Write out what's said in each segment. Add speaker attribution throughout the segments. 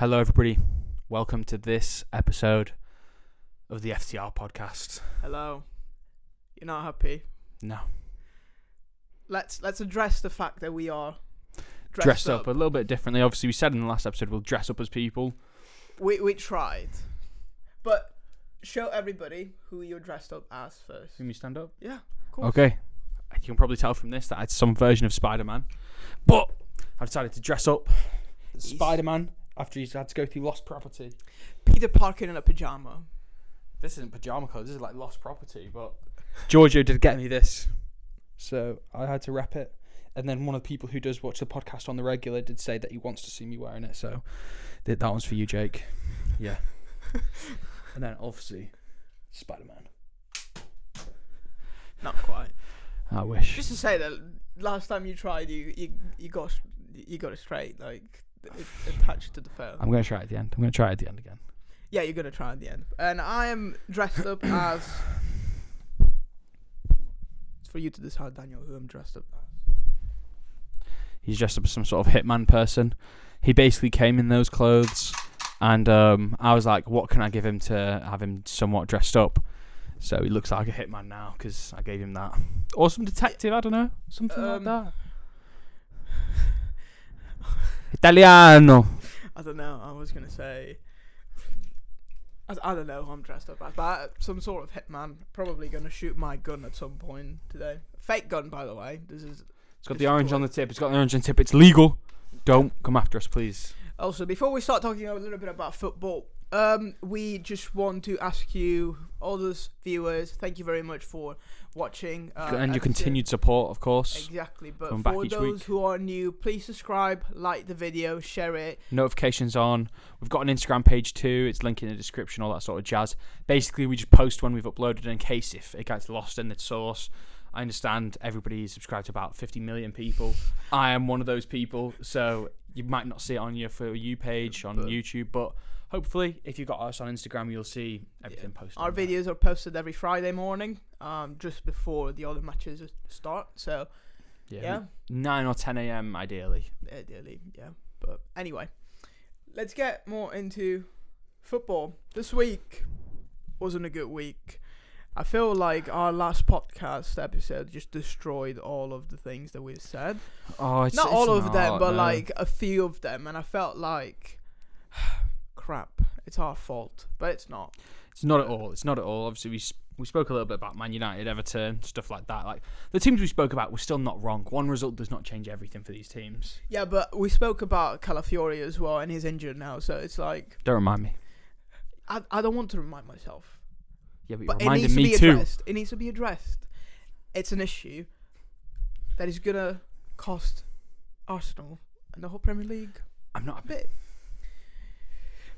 Speaker 1: Hello, everybody. Welcome to this episode of the FTR podcast.
Speaker 2: Hello. You're not happy?
Speaker 1: No.
Speaker 2: Let's address the fact that we are
Speaker 1: Dressed up a little bit differently. Obviously, we said in the last episode we'll dress up as people.
Speaker 2: We tried. But show everybody who you're dressed up as first.
Speaker 1: Can we stand up?
Speaker 2: Yeah, of course.
Speaker 1: Okay. You can probably tell from this that it's some version of Spider-Man. But I decided to dress up as Spider-Man after he's had to go through lost property.
Speaker 2: Peter Parker in a pajama.
Speaker 1: This isn't pajama clothes. This is like lost property. But Giorgio did get me this, so I had to rep it. And then one of the people who does watch the podcast on the regular did say that he wants to see me wearing it. So that one's for you, Jake. Yeah. And then obviously Spider-Man.
Speaker 2: Not quite.
Speaker 1: I wish.
Speaker 2: Just to say that last time you tried, you got it straight, like it attached to the phone.
Speaker 1: I'm going to try it at the end. I'm going to try it at the end again.
Speaker 2: Yeah, you're gonna try at the end. And I am dressed up as. It's for you to decide, Daniel, who I'm dressed up as.
Speaker 1: He's dressed up as some sort of hitman person. He basically came in those clothes, and I was like, what can I give him to have him somewhat dressed up? So he looks like a hitman now because I gave him that. Or some detective, I don't know. Something like that. Italiano.
Speaker 2: I don't know. I was going to say... I don't know who I'm dressed up as, but some sort of hitman. Probably going to shoot my gun at some point today. Fake gun, by the way.
Speaker 1: It's got the orange on the tip. It's legal. Don't come after us, please.
Speaker 2: Also, before we start talking a little bit about football, we just want to ask you, all those viewers, thank you very much for watching.
Speaker 1: And your continued support, of course.
Speaker 2: Exactly. But
Speaker 1: Coming
Speaker 2: for
Speaker 1: back each
Speaker 2: those
Speaker 1: week.
Speaker 2: who are new, please subscribe, like the video, share it.
Speaker 1: Notifications on. We've got an Instagram page too. It's linked in the description, all that sort of jazz. Basically, we just post when we've uploaded in case if it gets lost in the source. I understand everybody is subscribed to about 50 million people. I am one of those people, so you might not see it on your For You page on YouTube, but hopefully, if you've got us on Instagram, you'll see everything posted.
Speaker 2: Our videos are posted every Friday morning, just before the other matches start. So, yeah.
Speaker 1: 9 or 10 a.m. ideally.
Speaker 2: Ideally, yeah. But anyway, let's get more into football. This week wasn't a good week. I feel like our last podcast episode just destroyed all of the things that we've said.
Speaker 1: Oh,
Speaker 2: Not all of them, but like a few of them. And I felt like, crap, it's our fault. But it's not.
Speaker 1: It's not at all. It's not at all. Obviously, we spoke a little bit about Man United, Everton, stuff like that. Like the teams we spoke about were still not wrong. One result does not change everything for these teams.
Speaker 2: Yeah, but we spoke about Calafiori as well, and he's injured now. So it's like...
Speaker 1: Don't remind me.
Speaker 2: I don't want to remind myself.
Speaker 1: Yeah, but
Speaker 2: But
Speaker 1: you're reminding
Speaker 2: it needs to
Speaker 1: me
Speaker 2: be
Speaker 1: too.
Speaker 2: addressed. It needs to be addressed. It's an issue that is going to cost Arsenal and the whole Premier League
Speaker 1: I'm not
Speaker 2: a bit.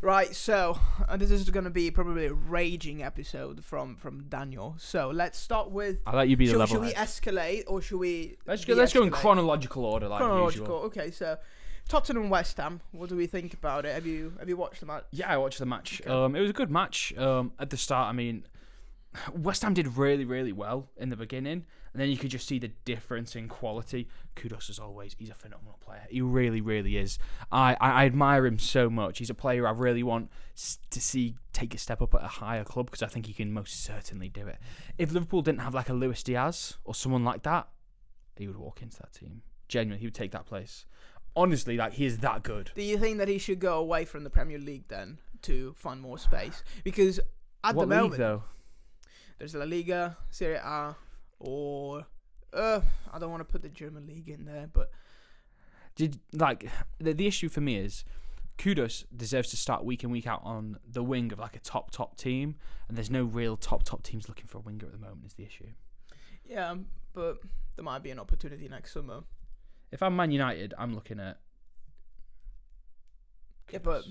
Speaker 2: Right, so this is going to be probably a raging episode from Daniel. So let's start with...
Speaker 1: I'll let you be the level
Speaker 2: Should we
Speaker 1: head.
Speaker 2: escalate or should we...
Speaker 1: Let's go in chronological order like usual.
Speaker 2: Okay, so Tottenham West Ham, what do we think about it? Have you watched the match?
Speaker 1: Yeah, I watched the match.
Speaker 2: Okay.
Speaker 1: It was a good match. At the start, I mean, West Ham did really, really well in the beginning, and then you could just see the difference in quality. Kudos as always. He's a phenomenal player. He really, really is. I admire him so much. He's a player I really want to see take a step up at a higher club because I think he can most certainly do it. If Liverpool didn't have like a Luis Diaz or someone like that, he would walk into that team. Genuinely, he would take that place. Honestly, like, he is that good.
Speaker 2: Do you think that he should go away from the Premier League then to find more space? Because at
Speaker 1: What
Speaker 2: the moment,
Speaker 1: league, though?
Speaker 2: there's La Liga, Serie A, or I don't want to put the German league in there, but
Speaker 1: the issue for me is Kudos deserves to start week in, week out on the wing of like a top team, and there's no real top teams looking for a winger at the moment is the issue.
Speaker 2: yeah, but there might be an opportunity next summer.
Speaker 1: If I'm Man United, I'm looking at
Speaker 2: Yeah, but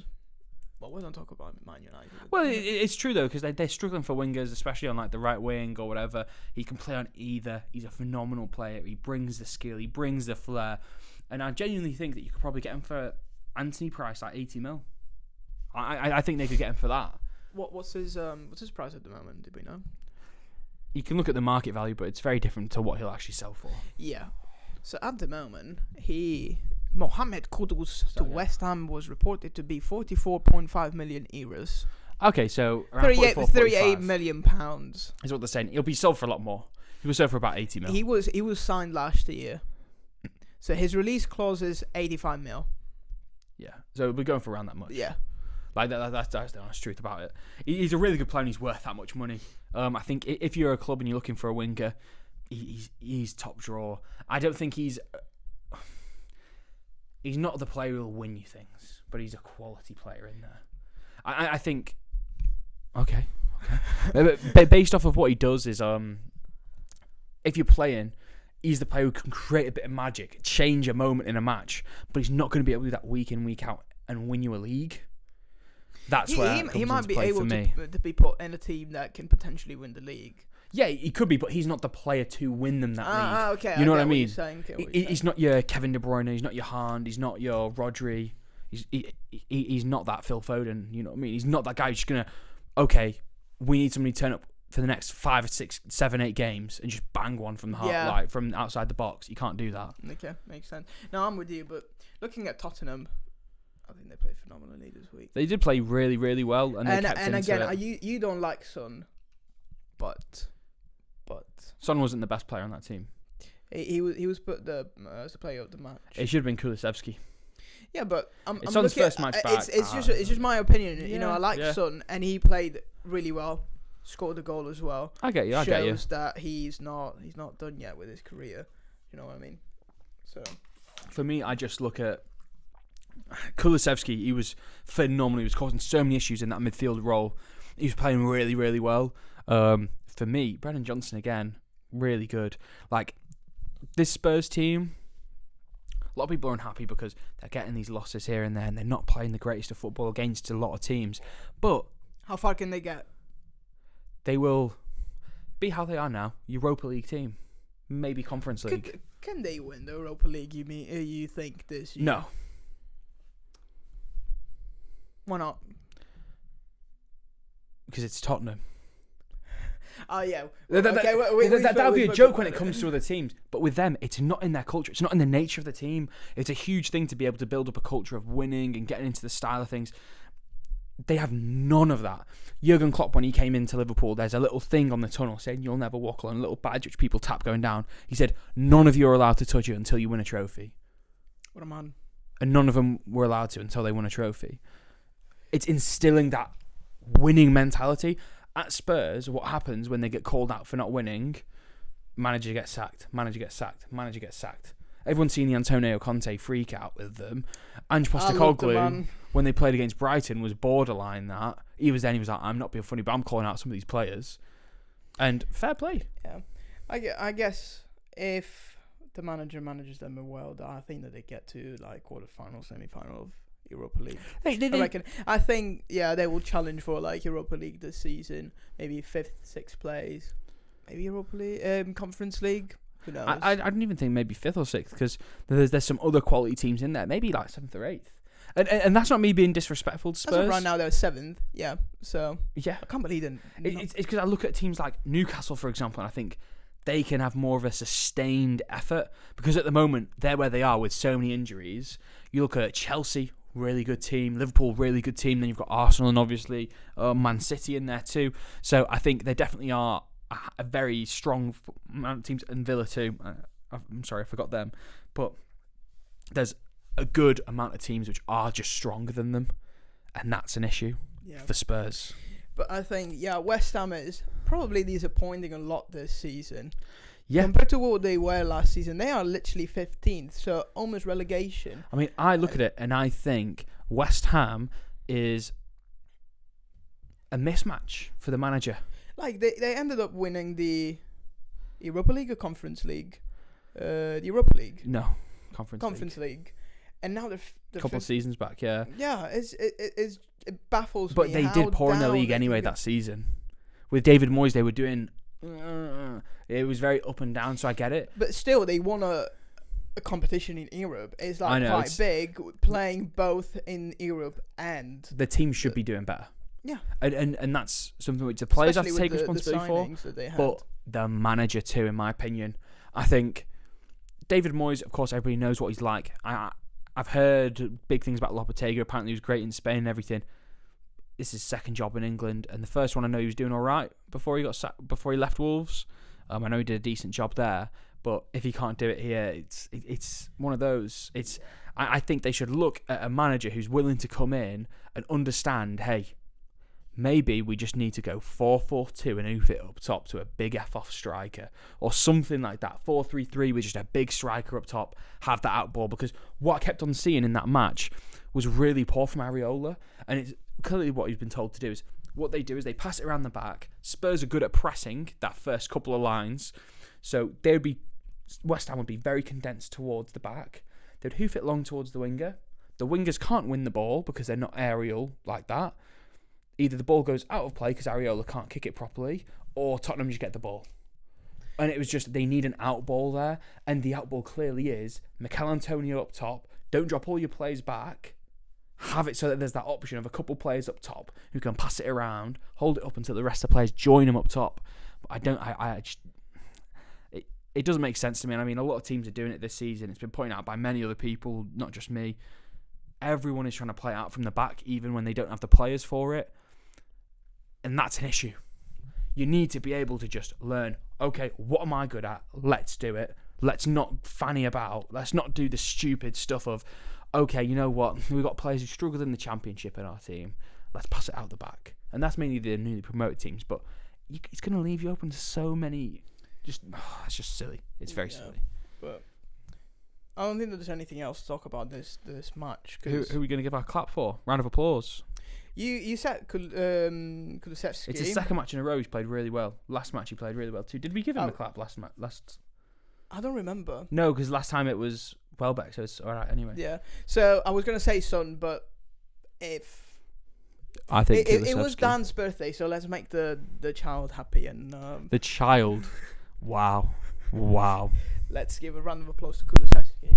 Speaker 2: we don't talk about Man United.
Speaker 1: Well, it's true though because they're struggling for wingers, especially on like the right wing or whatever. He can play on either. He's a phenomenal player. He brings the skill. He brings the flair, and I genuinely think that you could probably get him for Anthony price, like 80 mil. I think they could get him for that.
Speaker 2: What's his price at the moment? Did we know?
Speaker 1: You can look at the market value, but it's very different to what he'll actually sell for.
Speaker 2: Yeah. So at the moment, he Mohamed Kudus to West Ham was reported to be 44.5 million euros.
Speaker 1: Okay, so around
Speaker 2: 38 million pounds
Speaker 1: is what they're saying. He'll be sold for a lot more. He was sold for about 80 mil.
Speaker 2: He was signed last year, so his release clause is 85 mil.
Speaker 1: Yeah, so we're going for around that much.
Speaker 2: Yeah,
Speaker 1: like that's the honest truth about it. He's a really good player and he's worth that much money. I think if you're a club and you're looking for a winger, he's top drawer. I don't think he's not the player who'll win you things, but he's a quality player in there. I think. Okay. But based off of what he does is if you're playing, he's the player who can create a bit of magic, change a moment in a match, but he's not going to be able to do that week in, week out and win you a league. That's where he might be able
Speaker 2: to be put in a team that can potentially win the league.
Speaker 1: Yeah, he could be, but he's not the player to win them that league.
Speaker 2: Okay.
Speaker 1: You know what I mean?
Speaker 2: He's
Speaker 1: not your Kevin De Bruyne, he's not your Haaland, he's not your Rodri. He's not that Phil Foden, you know what I mean? He's not that guy who's just going to, okay, we need somebody to turn up for the next 5 or 6, 7, 8 games and just bang one from the heart, like from outside the box. You can't do that.
Speaker 2: Okay, makes sense. No, I'm with you, but looking at Tottenham, I think they played phenomenally this week.
Speaker 1: They did play really, really well, and they kept
Speaker 2: and again, you don't like Son, but
Speaker 1: Son wasn't the best player on that team.
Speaker 2: He was put as the player of the match.
Speaker 1: It should have been Kulusevski.
Speaker 2: Yeah, but
Speaker 1: it's Son's first match back.
Speaker 2: It's just my opinion. You know, I like Son, and he played really well. Scored a goal as well.
Speaker 1: I get you.
Speaker 2: Shows that he's not done yet with his career. You know what I mean? So
Speaker 1: for me, I just look at Kulusevski. He was phenomenal. He was causing so many issues in that midfield role. He was playing really, really well. For me, Brennan Johnson again, really good. Like this Spurs team, a lot of people are unhappy because they're getting these losses here and there, and they're not playing the greatest of football against a lot of teams. But
Speaker 2: how far can they get?
Speaker 1: They will be how they are now, Europa League team, maybe Conference League.
Speaker 2: Can they win the Europa League? You think this year?
Speaker 1: No.
Speaker 2: Why not?
Speaker 1: Because it's Tottenham.
Speaker 2: Oh yeah.
Speaker 1: That would be a joke when it comes to other teams, but with them, it's not in their culture. It's not in the nature of the team. It's a huge thing to be able to build up a culture of winning and getting into the style of things. They have none of that. Jurgen Klopp, when he came into Liverpool, there's a little thing on the tunnel saying you'll never walk alone, a little badge which people tap going down. He said, none of you are allowed to touch it until you win a trophy.
Speaker 2: What a man.
Speaker 1: And none of them were allowed to until they won a trophy. It's instilling that winning mentality. At Spurs, what happens when they get called out for not winning? Manager gets sacked, manager gets sacked, manager gets sacked. Everyone's seen the Antonio Conte freak out with them. Ange Postecoglou, when they played against Brighton, was borderline that. He was like, I'm not being funny, but I'm calling out some of these players. And fair play.
Speaker 2: Yeah. I guess if the manager manages them well, I think that they get to like quarterfinal, semi-final of Europa League. I reckon. I think, they will challenge for like Europa League this season. Maybe 5th, 6th place. Maybe Europa League, Conference League. Who knows?
Speaker 1: I don't even think maybe 5th or 6th because there's some other quality teams in there. Maybe like 7th or 8th. And that's not me being disrespectful to Spurs.
Speaker 2: Right now they're 7th. Yeah. So
Speaker 1: yeah,
Speaker 2: I can't believe them.
Speaker 1: It's because I look at teams like Newcastle, for example, and I think they can have more of a sustained effort because at the moment they're where they are with so many injuries. You look at Chelsea, really good team. Liverpool, really good team. Then you've got Arsenal and obviously Man City in there too. So I think they definitely are a very strong amount of teams, and Villa too. I'm sorry, I forgot them. But there's a good amount of teams which are just stronger than them, and that's an issue for Spurs.
Speaker 2: But I think, West Ham is probably disappointing a lot this season.
Speaker 1: Yeah.
Speaker 2: Compared to what they were last season, they are literally 15th, so almost relegation.
Speaker 1: I mean, I look at it and I think West Ham is a mismatch for the manager.
Speaker 2: Like, they ended up winning the Europa League or Conference League? The Europa League.
Speaker 1: No, Conference
Speaker 2: League. And now they're
Speaker 1: a couple of seasons back, yeah.
Speaker 2: Yeah, it baffles me.
Speaker 1: But they did poor in the league anyway that season. With David Moyes, they were doing... it was very up and down, so I get it.
Speaker 2: But still, they won a competition in Europe. It's like quite big, playing both in Europe and...
Speaker 1: The team should be doing better.
Speaker 2: Yeah.
Speaker 1: And that's something which the players have to take responsibility for.
Speaker 2: That they had.
Speaker 1: But the manager too, in my opinion. I think David Moyes, of course, everybody knows what he's like. I've heard big things about Lopetegui. Apparently, he was great in Spain and everything. This is his second job in England, and the first one I know he was doing all right before he left Wolves. I know he did a decent job there, but if he can't do it here, it's one of those. I think they should look at a manager who's willing to come in and understand, hey, maybe we just need to go 4-4-2 and oof it up top to a big F-off striker or something like that. 4-3-3 with just a big striker up top, have that out ball. Because what I kept on seeing in that match was really poor from Areola. And it's clearly what he's been told to do is, what they do is they pass it around the back. Spurs are good at pressing that first couple of lines. So West Ham would be very condensed towards the back. They'd hoof it long towards the winger. The wingers can't win the ball because they're not aerial like that. Either the ball goes out of play because Areola can't kick it properly, or Tottenham just get the ball. And it was just, they need an out ball there. And the out ball clearly is Mikel Antonio up top. Don't drop all your players back. Have it so that there's that option of a couple players up top who can pass it around, hold it up until the rest of the players join them up top. But it doesn't make sense to me. And I mean, a lot of teams are doing it this season. It's been pointed out by many other people, not just me. Everyone is trying to play out from the back, even when they don't have the players for it. And that's an issue. You need to be able to just learn, okay, what am I good at? Let's do it. Let's not fanny about. Let's not do the stupid stuff of, okay, you know what? We've got players who struggled in the Championship in our team. Let's pass it out the back. And that's mainly the newly promoted teams. But it's going to leave you open to so many. It's just silly. It's very silly.
Speaker 2: But I don't think that there's anything else to talk about this match.
Speaker 1: Who are we going to give our clap for? Round of applause.
Speaker 2: You said Kulusevski.
Speaker 1: It's his second match in a row. He's played really well. Last match he played really well too. Did we give him a clap last?
Speaker 2: I don't remember.
Speaker 1: No, because last time it was Welbeck, so it's all right anyway.
Speaker 2: Yeah. So I was gonna say Son, but
Speaker 1: I think
Speaker 2: it was Dan's birthday, so let's make the child happy and
Speaker 1: the child. Wow.
Speaker 2: Let's give a round of applause to Kulusevski.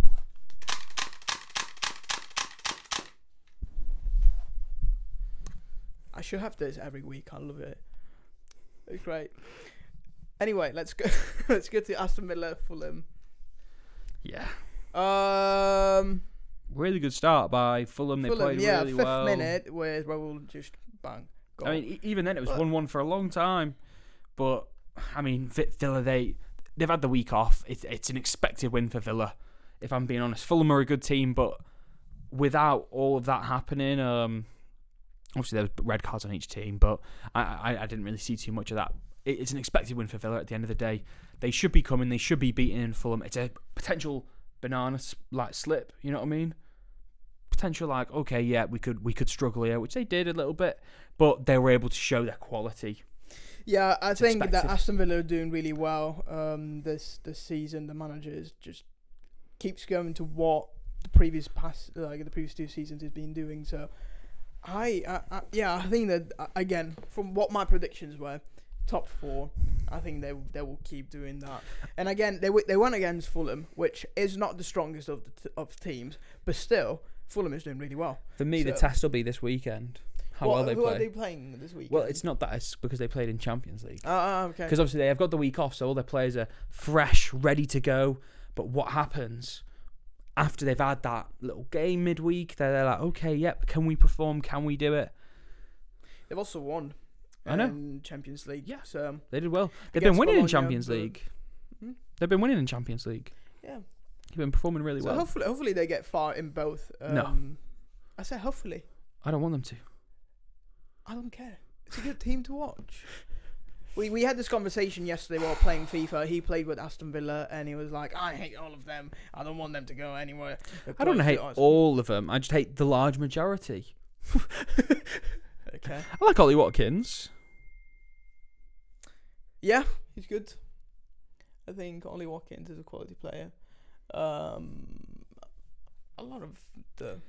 Speaker 2: I should have this every week. I love it. It's great. Anyway, let's go. Let's get to Aston Villa, Fulham.
Speaker 1: Yeah. Really good start by Fulham. They played really well.
Speaker 2: 5th minute where Raul just bang. Goal.
Speaker 1: I mean, even then it was 1-1 for a long time. But I mean, Villa they've had the week off. It's an expected win for Villa, if I'm being honest. Fulham are a good team, but without all of that happening, obviously there was red cards on each team, but I didn't really see too much of that. It's an expected win for Villa at the end of the day. They should be coming. They should be beating in Fulham. It's a potential banana slip. You know what I mean? Potential okay, yeah, we could struggle here, which they did a little bit, but they were able to show their quality.
Speaker 2: Yeah, I think that Aston Villa are doing really well this season. The manager just keeps going to what the previous 2 seasons has been doing. So I think that again, from what my predictions were, top 4, I think they will keep doing that. And again, they went against Fulham, which is not the strongest of teams, but still Fulham is doing really well.
Speaker 1: For me, the test will be this weekend. How well they play.
Speaker 2: Who are they playing this weekend?
Speaker 1: Well, it's not that. It's because they played in Champions League.
Speaker 2: Okay.
Speaker 1: Because obviously they have got the week off, so all their players are fresh, ready to go. But what happens after they've had that little game midweek? They're like, okay, yep, can we perform? Can we do it?
Speaker 2: They've also won.
Speaker 1: I know.
Speaker 2: Champions League.
Speaker 1: Yeah,
Speaker 2: so
Speaker 1: they did well. They've been winning in Champions League. They've been winning in Champions League.
Speaker 2: Yeah.
Speaker 1: They've been performing really well.
Speaker 2: Hopefully they get far in both.
Speaker 1: No.
Speaker 2: I said hopefully.
Speaker 1: I don't want them to.
Speaker 2: I don't care. It's a good team to watch. We had this conversation yesterday while playing FIFA. He played with Aston Villa and he was like, I hate all of them. I don't want them to go anywhere.
Speaker 1: I don't hate all of them. I just hate the large majority.
Speaker 2: Okay.
Speaker 1: I like Ollie Watkins.
Speaker 2: Yeah, he's good. I think Ollie Watkins is a quality player. A lot of the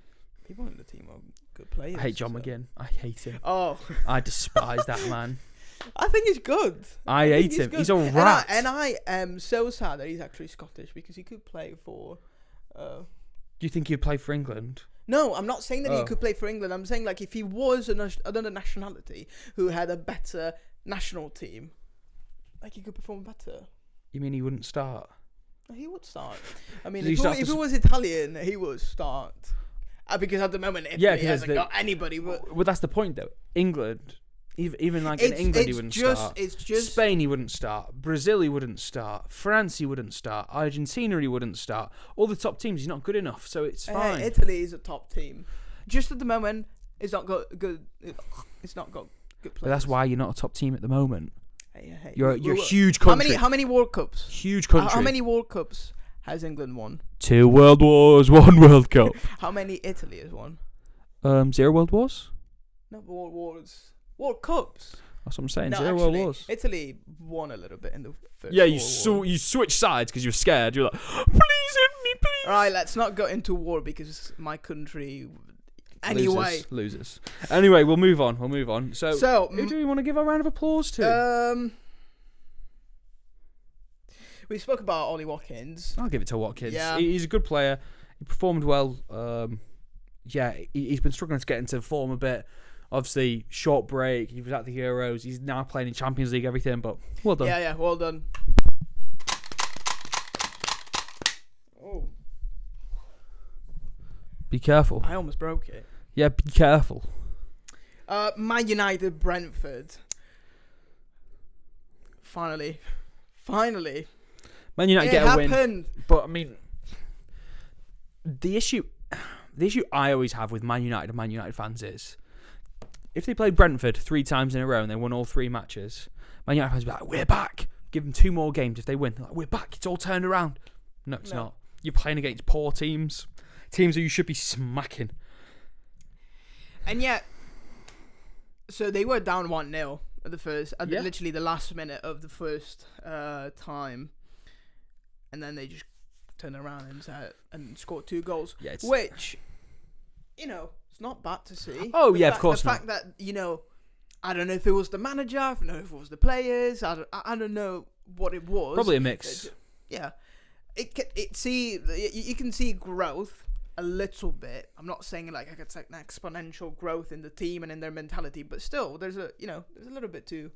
Speaker 2: people in the team are good players.
Speaker 1: I hate John McGinn. I hate him.
Speaker 2: Oh.
Speaker 1: I despise that man.
Speaker 2: I think he's good.
Speaker 1: I hate him. He's a rat.
Speaker 2: And I am so sad that he's actually Scottish because he could play for...
Speaker 1: Do you think he'd play for England?
Speaker 2: No, I'm not saying that he could play for England. I'm saying if he was another nationality who had a better national team, he could perform better.
Speaker 1: You mean he wouldn't start?
Speaker 2: He would start. I mean,
Speaker 1: Does he
Speaker 2: if
Speaker 1: start
Speaker 2: he
Speaker 1: for-
Speaker 2: was Italian, he would start. Because at the moment, Italy hasn't got anybody. But
Speaker 1: Well, that's the point, though. England, even like in England, he wouldn't start.
Speaker 2: It's just
Speaker 1: Spain, he wouldn't start. Brazil, he wouldn't start. France, he wouldn't start. Argentina, he wouldn't start. All the top teams, he's not good enough, so it's fine.
Speaker 2: Italy is a top team. Just at the moment, it's not got good. It's not got good players.
Speaker 1: But that's why you're not a top team at the moment.
Speaker 2: Hey,
Speaker 1: You're a huge country.
Speaker 2: How many World Cups?
Speaker 1: Huge country.
Speaker 2: How many World Cups has England won?
Speaker 1: 2 World Wars, 1 World Cup.
Speaker 2: How many Italy has won?
Speaker 1: 0 World Wars?
Speaker 2: No, World Wars. World Cups.
Speaker 1: That's what I'm saying.
Speaker 2: No,
Speaker 1: 0
Speaker 2: actually,
Speaker 1: World Wars.
Speaker 2: Italy won a little bit in the first.
Speaker 1: Yeah,
Speaker 2: you
Speaker 1: switched sides because you were scared. You're like, please hit me, please.
Speaker 2: All right, let's not go into war because my country. Anyway,
Speaker 1: Losers. Anyway, we'll move on. So who do we want to give a round of applause to?
Speaker 2: We spoke about Ollie Watkins.
Speaker 1: I'll give it to Watkins.
Speaker 2: Yeah.
Speaker 1: He's a good player. He performed well. He's been struggling to get into form a bit. Obviously, short break. He was at the Euros. He's now playing in Champions League, everything. But well done.
Speaker 2: Yeah, well done. Oh,
Speaker 1: Be careful.
Speaker 2: I almost broke it.
Speaker 1: Yeah, be careful.
Speaker 2: Man United, Brentford. Finally.
Speaker 1: Man United
Speaker 2: It
Speaker 1: get a win.
Speaker 2: happened.
Speaker 1: But I mean, the issue I always have with Man United and Man United fans is, if they played Brentford 3 times in a row and they won all 3 matches, Man United fans would be like, we're back. Give them 2 more games if they win. They're like, we're back. It's all turned around. No, it's not. You're playing against poor teams who you should be smacking.
Speaker 2: And yet, so they were down 1-0 at the first, literally the last minute of the first time, and then they just turned around and scored 2 goals, which, it's not bad to see.
Speaker 1: Oh, of course
Speaker 2: the
Speaker 1: not.
Speaker 2: fact that, I don't know if it was the manager, I don't know if it was the players, I don't know what it was.
Speaker 1: Probably a mix.
Speaker 2: Yeah. You can see growth a little bit. I'm not saying like it's like an exponential growth in the team and in their mentality, but still there's a little bit to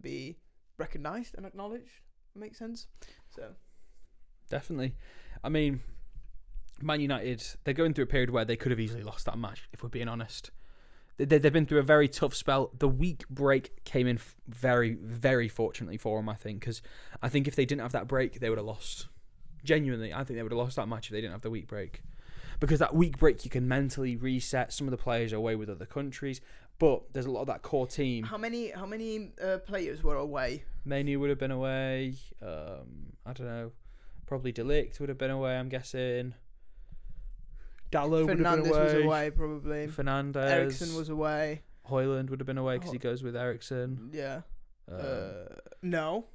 Speaker 2: be recognized and acknowledged. Makes sense. So
Speaker 1: definitely. I mean, Man United, they're going through a period where they could have easily lost that match, if we're being honest. They've been through a very tough spell. The week break came in very, very fortunately for them, I think, because I think if they didn't have that break, they would have lost. Genuinely, I think they would have lost that match if they didn't have the week break. Because that week break, you can mentally reset. Some of the players are away with other countries, but there's a lot of that core team.
Speaker 2: How many players were away?
Speaker 1: Manu would have been away. I don't know. Probably De Ligt would have been away, I'm guessing. Dallo would have been away.
Speaker 2: Fernandes was away, probably.
Speaker 1: Fernandes.
Speaker 2: Ericsson was away.
Speaker 1: Højlund would have been away because he goes with Ericsson.
Speaker 2: Yeah. No.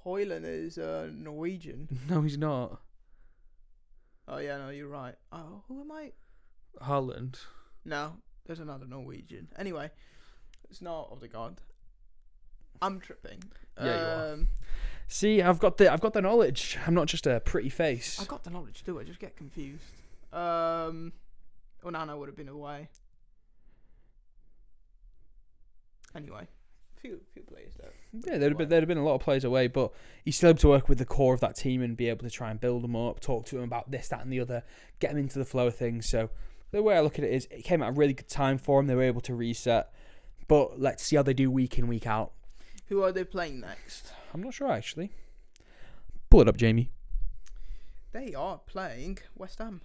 Speaker 2: Højlund is Norwegian.
Speaker 1: No, he's not.
Speaker 2: Oh, yeah, no, you're right. Oh, who am I?
Speaker 1: Haaland.
Speaker 2: No, there's another Norwegian. Anyway, it's not Odegaard. I'm tripping.
Speaker 1: Yeah, you are. See, I've got the knowledge. I'm not just a pretty face.
Speaker 2: I've got the knowledge too. I just get confused. Onana would have been away. Anyway, few players there.
Speaker 1: Yeah, there'd have been a lot of players away, but he's still able to work with the core of that team and be able to try and build them up, talk to them about this, that, and the other, get them into the flow of things. So the way I look at it is, it came at a really good time for them. They were able to reset, but let's see how they do week in, week out.
Speaker 2: Who are they playing next?
Speaker 1: I'm not sure actually. Pull it up, Jamie.
Speaker 2: They are playing West Ham.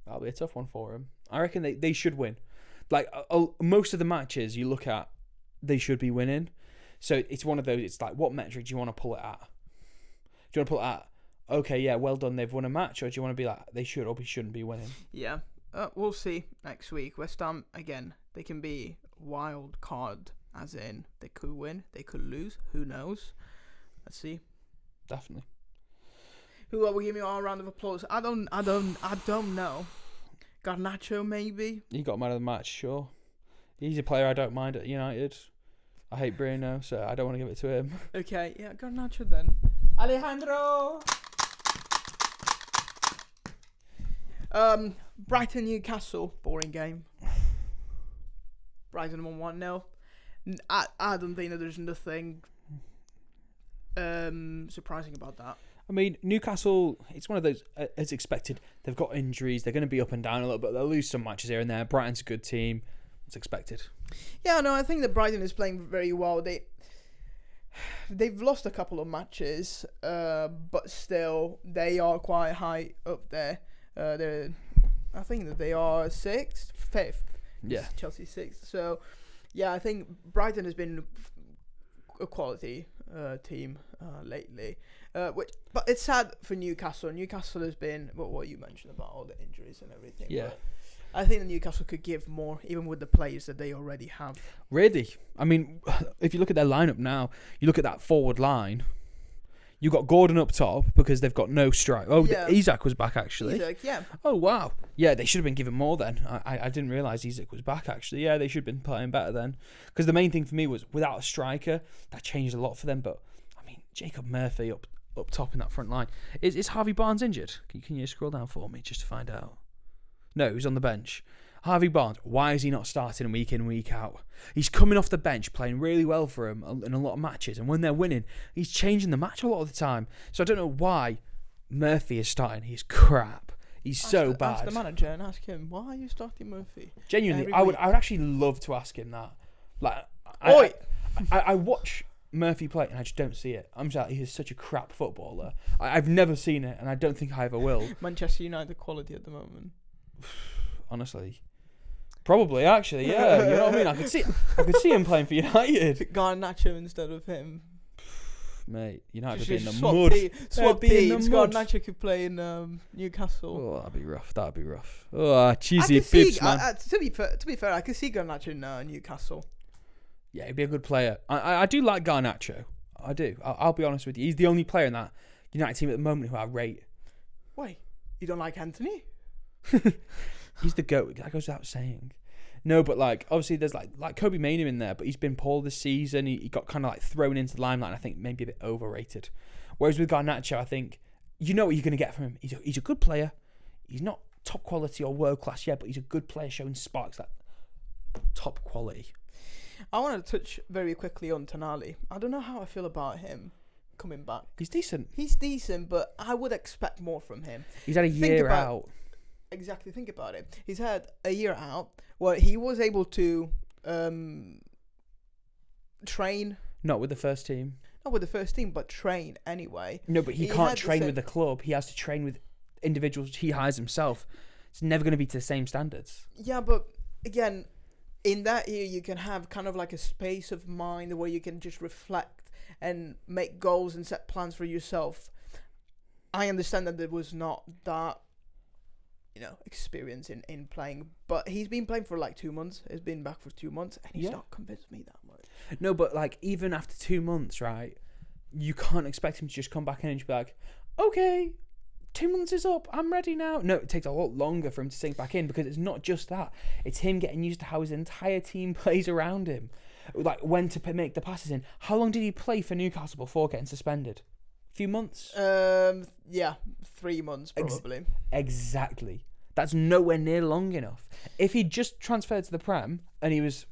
Speaker 1: That'll be a tough one for them. I reckon they should win. Like most of the matches you look at, they should be winning. So it's one of those. It's like, what metric do you want to pull it at? Do you want to pull it at, okay, yeah, well done, they've won a match, or do you want to be like, they should or shouldn't be winning?
Speaker 2: Yeah, we'll see next week. West Ham again. They can be wild card, as in they could win, they could lose. Who knows? Let's see.
Speaker 1: Definitely.
Speaker 2: Who are we giving our round of applause? I don't know. Garnacho maybe.
Speaker 1: He got man of the match, sure. He's a player I don't mind at United. I hate Bruno, so I don't want to give it to him.
Speaker 2: Okay, yeah, Garnacho then. Alejandro. Brighton Newcastle, boring game. Brighton won 1-0. I don't think that there's nothing surprising about that.
Speaker 1: I mean, Newcastle, it's one of those, as expected, they've got injuries. They're going to be up and down a little bit. They'll lose some matches here and there. Brighton's a good team. It's expected.
Speaker 2: Yeah, no, I think that Brighton is playing very well. They've lost a couple of matches, but still, they are quite high up there. I think that they are fifth.
Speaker 1: Yeah.
Speaker 2: Chelsea sixth. So, yeah, I think Brighton has been a quality team lately. But it's sad for Newcastle. Newcastle has been what you mentioned about all the injuries and everything.
Speaker 1: Yeah.
Speaker 2: But I think that Newcastle could give more, even with the players that they already have.
Speaker 1: Really? I mean, if you look at their lineup now, you look at that forward line. You got Gordon up top because they've got no strike. Oh, yeah. Isak was back actually.
Speaker 2: Isak, yeah.
Speaker 1: Oh wow. Yeah, they should have been given more then. I didn't realise Isak was back actually. Yeah, they should have been playing better then. Because the main thing for me was without a striker, that changed a lot for them. But I mean, Jacob Murphy up top in that front line. Is Harvey Barnes injured? Can you scroll down for me just to find out? No, he's on the bench. Harvey Barnes, why is he not starting week in, week out? He's coming off the bench, playing really well for him in a lot of matches. And when they're winning, he's changing the match a lot of the time. So I don't know why Murphy is starting. He's crap. He's so bad.
Speaker 2: Ask the manager and ask him, why are you starting Murphy?
Speaker 1: Genuinely, I would actually love to ask him that. Like, I watch Murphy play and I just don't see it. I'm just like, he is such a crap footballer. I've never seen it and I don't think I ever will.
Speaker 2: Manchester United quality at the moment.
Speaker 1: Honestly. Probably, actually, yeah. You know what I mean? I could see him playing for United.
Speaker 2: Garnacho instead of him.
Speaker 1: Mate, United would be in the
Speaker 2: swap
Speaker 1: mud.
Speaker 2: Swap teams. Garnacho could play in Newcastle.
Speaker 1: Oh, that'd be rough. Oh, cheesy fibs, man.
Speaker 2: To be fair, I could see Garnacho in Newcastle.
Speaker 1: Yeah, he'd be a good player. I do like Garnacho. I do. I'll be honest with you. He's the only player in that United team at the moment who I rate.
Speaker 2: Wait, you don't like Anthony?
Speaker 1: He's the GOAT. That goes without saying. No, but like obviously there's like Kobe Mainoo in there, but he's been poor this season. He got kind of like thrown into the limelight. I think maybe a bit overrated. Whereas with Garnacho, I think you know what you're going to get from him. He's a good player. He's not top quality or world class yet, but he's a good player showing sparks that top quality.
Speaker 2: I want to touch very quickly on Tonali. I don't know how I feel about him coming back.
Speaker 1: He's decent.
Speaker 2: He's decent, but I would expect more from him.
Speaker 1: He's had a year out.
Speaker 2: Exactly, think about it. He's had a year out where he was able to train.
Speaker 1: Not with the first team.
Speaker 2: Not with the first team, but train anyway.
Speaker 1: No, but he can't train with the club. He has to train with individuals he hires himself. It's never going to be to the same standards.
Speaker 2: Yeah, but again, in that year, you can have kind of like a space of mind where you can just reflect and make goals and set plans for yourself. I understand that there was not that, experience in playing, but he's been playing for like 2 months. He's been back for 2 months, and he's not convinced me that much.
Speaker 1: No, but like even after 2 months, right? You can't expect him to just come back in and just be like, okay, 2 months is up, I'm ready now. No, it takes a lot longer for him to sink back in because it's not just that. It's him getting used to how his entire team plays around him. Like when to make the passes in. How long did he play for Newcastle before getting suspended? A few months?
Speaker 2: Yeah, 3 months probably.
Speaker 1: Exactly. That's nowhere near long enough. If he just transferred to the Prem and he was,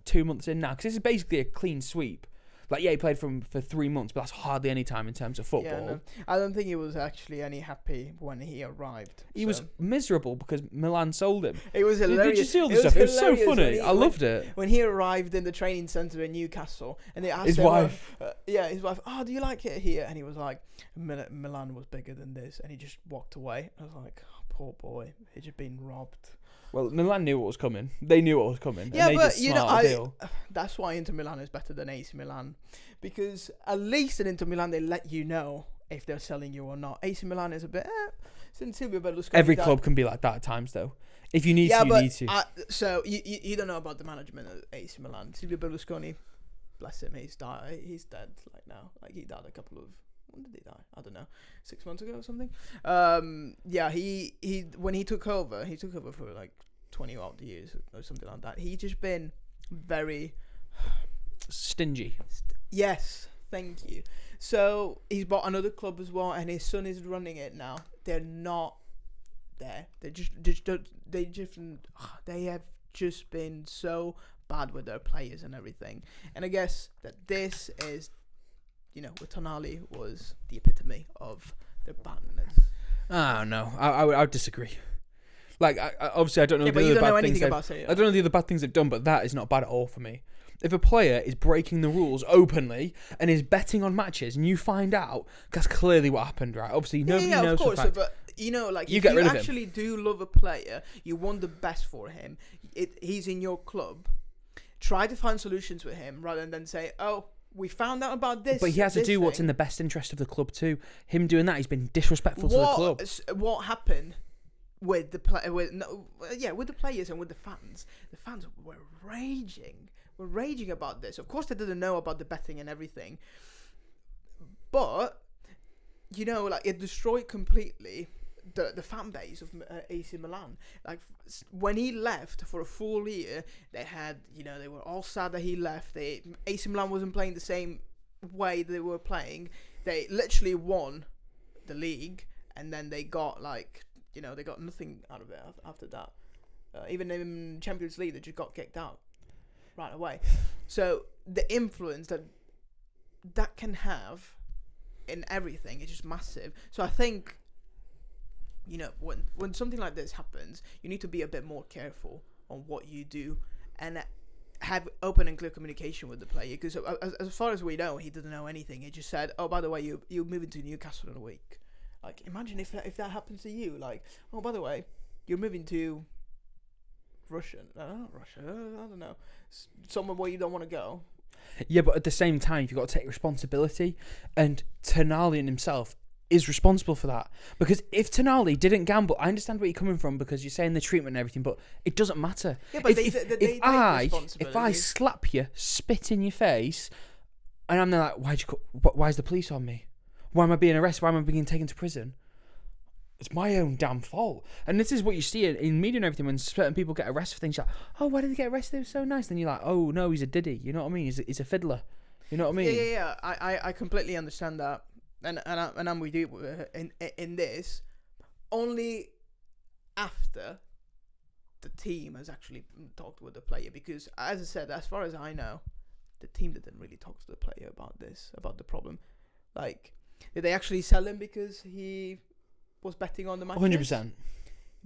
Speaker 1: 2 months in now? Because this is basically a clean sweep. Like, yeah, he played for 3 months, but that's hardly any time in terms of football.
Speaker 2: Yeah, no. I don't think he was actually any happy when he arrived.
Speaker 1: He was miserable because Milan sold him.
Speaker 2: It was hilarious.
Speaker 1: Did you see all the stuff? It was so funny. I loved it.
Speaker 2: When he arrived in the training centre in Newcastle, and they asked
Speaker 1: his wife,
Speaker 2: his wife, oh, do you like it here? And he was like, Milan was bigger than this, and he just walked away. I was like, oh, poor boy, he'd just been robbed.
Speaker 1: Well, Milan knew what was coming. They knew what was coming.
Speaker 2: Yeah,
Speaker 1: and they
Speaker 2: but
Speaker 1: deal.
Speaker 2: That's why Inter Milan is better than AC Milan, because at least in Inter Milan they let you know if they're selling you or not. AC Milan is a bit. Since Silvio Berlusconi.
Speaker 1: Every club can be like that at times, though. If you need to, you need to.
Speaker 2: So you don't know about the management of AC Milan. Silvio Berlusconi, bless him, he's died. He's dead like now. Like he died a couple of. When did he die? I don't know. 6 months ago or something. Yeah, he when he took over for like 20 odd years or something like that. He's just been very
Speaker 1: stingy.
Speaker 2: Yes, thank you. So he's bought another club as well, and his son is running it now. They're not there. They have just been so bad with their players and everything. And I guess that this is with Tonali was the epitome of the badness.
Speaker 1: Ah, no, I would disagree. Like, obviously, I don't know
Speaker 2: Yeah, but
Speaker 1: the
Speaker 2: you
Speaker 1: other
Speaker 2: don't know
Speaker 1: bad things.
Speaker 2: anything about it.
Speaker 1: I don't know the other bad things they've done, but that is not bad at all for me. If a player is breaking the rules openly and is betting on matches, and you find out, that's clearly what happened, right? Obviously, nobody knows
Speaker 2: of course,
Speaker 1: for a fact.
Speaker 2: but like
Speaker 1: You
Speaker 2: if
Speaker 1: get
Speaker 2: you
Speaker 1: rid of him.
Speaker 2: actually do love a player, you want the best for him. He's in your club. Try to find solutions with him rather than say, "Oh, we found out about this."
Speaker 1: But he has to do what's in the best interest of the club too. Him doing that, he's been disrespectful to the club.
Speaker 2: What happened with the with the players and with the fans? The fans were raging. Were raging about this. Of course, they didn't know about the betting and everything, but like it destroyed completely the fan base of AC Milan. Like when he left for a full year, they had they were all sad that he left. AC Milan wasn't playing the same way they were playing. They literally won the league, and then they got they got nothing out of it after that. Even in Champions League, they just got kicked out right away. So the influence that can have in everything is just massive. So I think when something like this happens, you need to be a bit more careful on what you do and have open and clear communication with the player, because as far as we know, he didn't know anything. He just said, "Oh, by the way, you're moving to Newcastle in a week." Like, imagine if that happens to you. Like, "Oh, by the way, you're moving to Russia. Not Russia. I don't know. Somewhere where you don't want to go."
Speaker 1: Yeah, but at the same time, you've got to take responsibility. And Tonali himself is responsible for that. Because if Tonali didn't gamble, I understand where you're coming from because you're saying the treatment and everything, but it doesn't matter.
Speaker 2: Yeah, but
Speaker 1: if I slap you, spit in your face, and I'm there like, why is the police on me? Why am I being arrested? Why am I being taken to prison? It's my own damn fault. And this is what you see in media and everything when certain people get arrested for things. Like, "Oh, why did they get arrested? It was so nice." Then you're like, "Oh, no, he's a diddy." You know what I mean? He's a fiddler. You know what I mean?
Speaker 2: Yeah. I completely understand that. And I'm with you in this. Only after the team has actually talked with the player. Because, as I said, as far as I know, the team didn't really talk to the player about this, about the problem. Like, did they actually sell him because he was betting on the matches?
Speaker 1: 100%.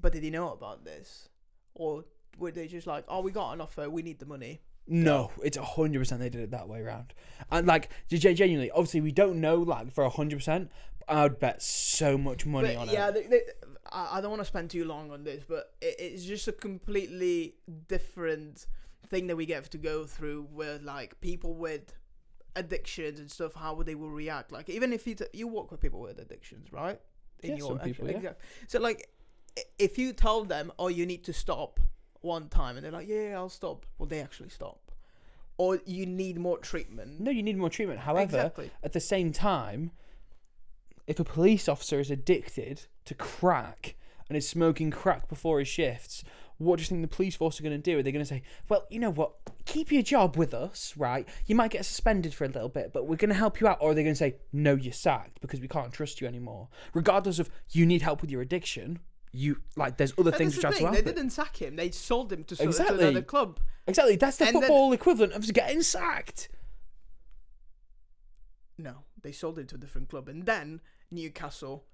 Speaker 2: But did he know about this? Or were they just like, "Oh, we got an offer, we need the money"?
Speaker 1: No, it's 100% they did it that way around. And like, genuinely, obviously we don't know like for 100%, but I would bet so much money on it.
Speaker 2: Yeah, I don't want to spend too long on this, but it's just a completely different thing that we get to go through with like people with addictions and stuff, how they will react. Like, even if you work with people with addictions, right?
Speaker 1: Some people, yeah.
Speaker 2: Exactly. So like, if you tell them, "Oh, you need to stop," one time, and they're like, "Yeah, I'll stop," will they actually stop? Or you need more treatment?
Speaker 1: No, you need more treatment. However, at the same time, if a police officer is addicted to crack and is smoking crack before his shifts, what do you think the police force are going to do? Are they going to say, "Well, you know what, keep your job with us, right? You might get suspended for a little bit, but we're going to help you out"? Or are they going to say, "No, you're sacked because we can't trust you anymore"? Regardless of you need help with your addiction, there's other things which have to happen.
Speaker 2: They didn't sack him. They sold him to another club.
Speaker 1: Exactly. That's the football equivalent of getting sacked.
Speaker 2: No, they sold him to a different club, and then Newcastle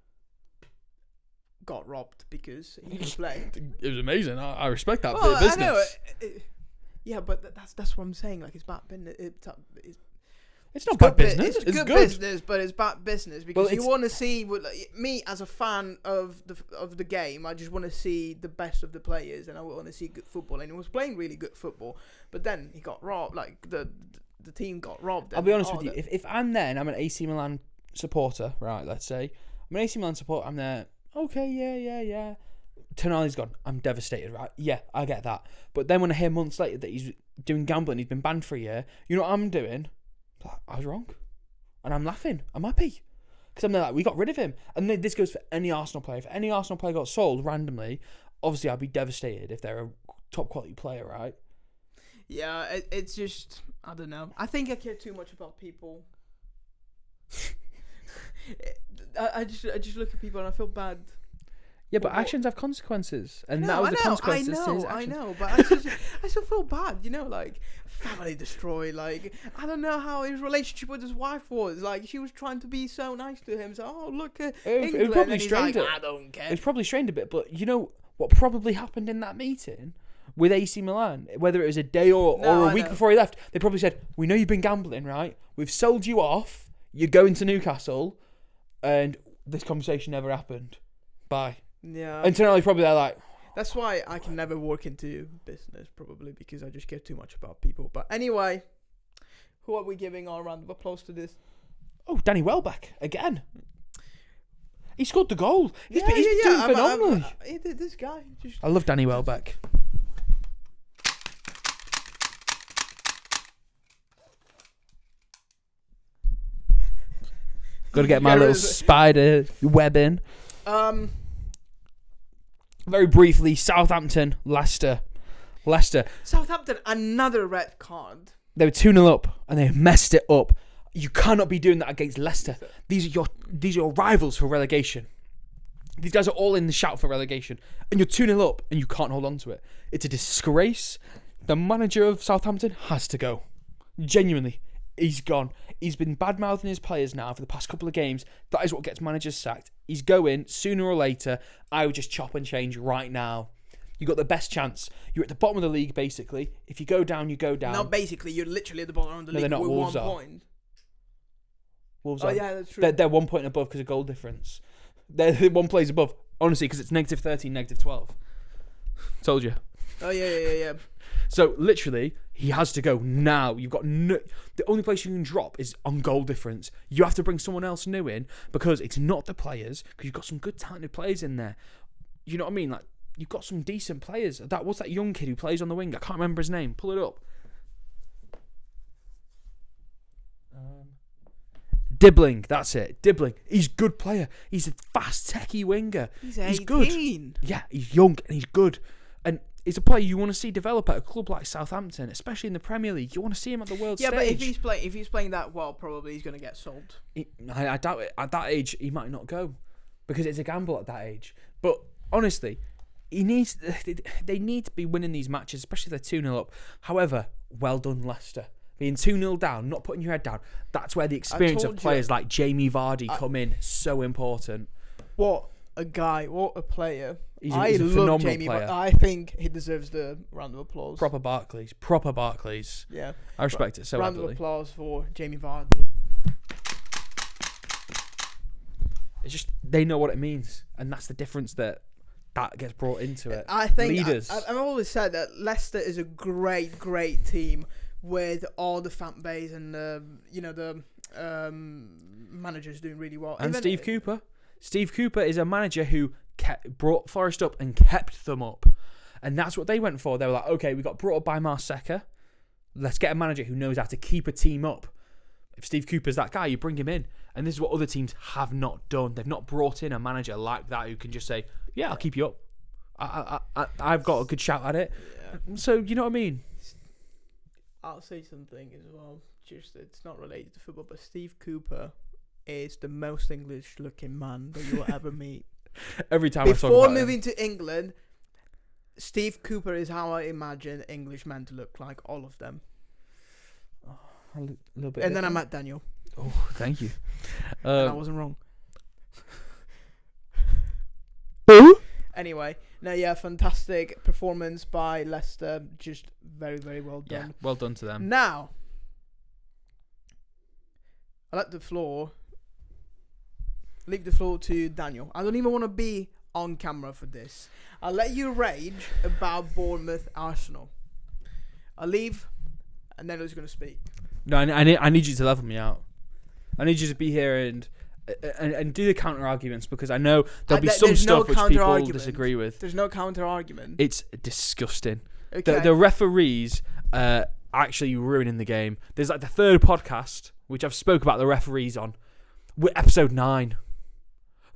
Speaker 2: got robbed because he was playing.
Speaker 1: It was amazing. I respect that bit of business.
Speaker 2: I know. Yeah, but that's what I'm saying. Like, it's bad business.
Speaker 1: It's not bad business.
Speaker 2: It's good business, but it's bad business because you want to see. Me as a fan of the game, I just want to see the best of the players, and I want to see good football. And he was playing really good football, but then he got robbed. Like the team got robbed.
Speaker 1: I'll be honest with you. If I'm there and I'm an AC Milan supporter, right? Let's say I'm an AC Milan supporter. I'm there. Okay, yeah. Tonali's gone. I'm devastated, right? Yeah, I get that. But then when I hear months later that he's doing gambling, he's been banned for a year. You know what I'm doing? I was wrong, and I'm laughing. I'm happy because I'm like, we got rid of him. And then this goes for any Arsenal player. If any Arsenal player got sold randomly, obviously I'd be devastated if they're a top quality player, right?
Speaker 2: Yeah, it's just, I don't know. I think I care too much about people. I just look at people and I feel bad.
Speaker 1: Yeah, but actions have consequences, and
Speaker 2: No,
Speaker 1: that was the consequences.
Speaker 2: I know, but I still feel bad, like family destroyed. Like I don't know how his relationship with his wife was. Like she was trying to be so nice to him. So look at England,
Speaker 1: it probably
Speaker 2: and he's
Speaker 1: strained
Speaker 2: like,
Speaker 1: it.
Speaker 2: I don't care.
Speaker 1: It's probably strained a bit, but you know what probably happened in that meeting with AC Milan, whether it was a day or a week before he left, they probably said, "We know you've been gambling, right? We've sold you off. You're going to Newcastle, and this conversation never happened. Bye."
Speaker 2: Yeah.
Speaker 1: Internally, probably they're like,
Speaker 2: that's why I can never work into business, probably because I just care too much about people. But anyway, who are we giving our round of applause to this?
Speaker 1: "Oh, Danny Welbeck again. He scored the goal. He's
Speaker 2: Yeah,
Speaker 1: doing phenomenally."
Speaker 2: This guy just.
Speaker 1: I love Danny Welbeck. Got to get my little spider web in. Very briefly, Southampton, Leicester.
Speaker 2: Southampton, another red card.
Speaker 1: They were 2-0 up and they messed it up. You cannot be doing that against Leicester. These are your rivals for relegation. These guys are all in the shout for relegation, and you're 2-0 up and you can't hold on to it. It's a disgrace. The manager of Southampton has to go. Genuinely, he's gone. He's been bad-mouthing his players now for the past couple of games. That is what gets managers sacked. He's going sooner or later. I would just chop and change right now. You got the best chance. You're at the bottom of the league, basically. If you go down, you go down.
Speaker 2: No, basically, you're literally at the bottom of the league.
Speaker 1: They're not.
Speaker 2: with
Speaker 1: Wolves
Speaker 2: 1
Speaker 1: are.
Speaker 2: point.
Speaker 1: Wolves
Speaker 2: Oh
Speaker 1: are.
Speaker 2: yeah, that's true.
Speaker 1: They're 1 point above because of goal difference. They're 1 place above. Honestly, because it's -13, -12. Told you.
Speaker 2: Oh yeah.
Speaker 1: So literally, he has to go now. You've got the only place you can drop is on goal difference. You have to bring someone else new in because it's not the players. Because you've got some good talented players in there. You know what I mean? Like you've got some decent players. What's that young kid who plays on the wing? I can't remember his name. Pull it up. Dibbling, that's it. Dibbling. He's a good player. He's a fast, techie winger.
Speaker 2: He's 18.
Speaker 1: Good. Yeah, he's young and he's good. And he's a player you want to see develop at a club like Southampton, especially in the Premier League. You want to see him at the world stage.
Speaker 2: Yeah, but if he's playing that well, probably he's going to get sold.
Speaker 1: I doubt it. At that age, he might not go because it's a gamble at that age. But honestly, they need to be winning these matches, especially if they're 2-0 up. However, well done, Leicester. Being 2-0 down, not putting your head down, that's where the experience of players like Jamie Vardy come in. So important.
Speaker 2: What a guy, what a player.
Speaker 1: He's
Speaker 2: I
Speaker 1: a
Speaker 2: love
Speaker 1: phenomenal
Speaker 2: Jamie
Speaker 1: player.
Speaker 2: I think he deserves the round of applause.
Speaker 1: Proper Barclays.
Speaker 2: Yeah.
Speaker 1: I respect it so
Speaker 2: round
Speaker 1: heavily.
Speaker 2: of applause for Jamie Vardy.
Speaker 1: It's just, they know what it means. And that's the difference that gets brought into it.
Speaker 2: I think
Speaker 1: Leaders.
Speaker 2: I've always said that Leicester is a great team with all the fan base and the managers doing really well.
Speaker 1: And Steve Cooper. Steve Cooper is a manager who brought Forest up and kept them up. And that's what they went for. They were like, okay, we got brought up by Marseca. Let's get a manager who knows how to keep a team up. If Steve Cooper's that guy, you bring him in. And this is what other teams have not done. They've not brought in a manager like that who can just say, yeah, I'll keep you up. I've got a good shout at it. Yeah. So, you know what I mean?
Speaker 2: I'll say something as well. Just it's not related to football, but Steve Cooper is the most English-looking man that you will ever meet.
Speaker 1: Every time I talk about
Speaker 2: before
Speaker 1: him.
Speaker 2: moving to England, Steve Cooper is how I imagine Englishmen to look like, all of them.
Speaker 1: Oh, a little bit.
Speaker 2: And then I met Daniel.
Speaker 1: Oh, thank you.
Speaker 2: And I wasn't wrong.
Speaker 1: Who?
Speaker 2: Anyway, fantastic performance by Leicester. Just very, very well done.
Speaker 1: Yeah, well done to them.
Speaker 2: Now, leave the floor to Daniel. I don't even want to be on camera for this. I'll let you rage about Bournemouth Arsenal. I'll leave, and then who's going to speak?
Speaker 1: No, I need you to level me out. I need you to be here and do the counter arguments because I know there'll be some stuff which people disagree with.
Speaker 2: There's no counter argument.
Speaker 1: It's disgusting.
Speaker 2: Okay.
Speaker 1: The referees actually ruining the game. There's like the third podcast which I've spoke about the referees on. We're episode 9.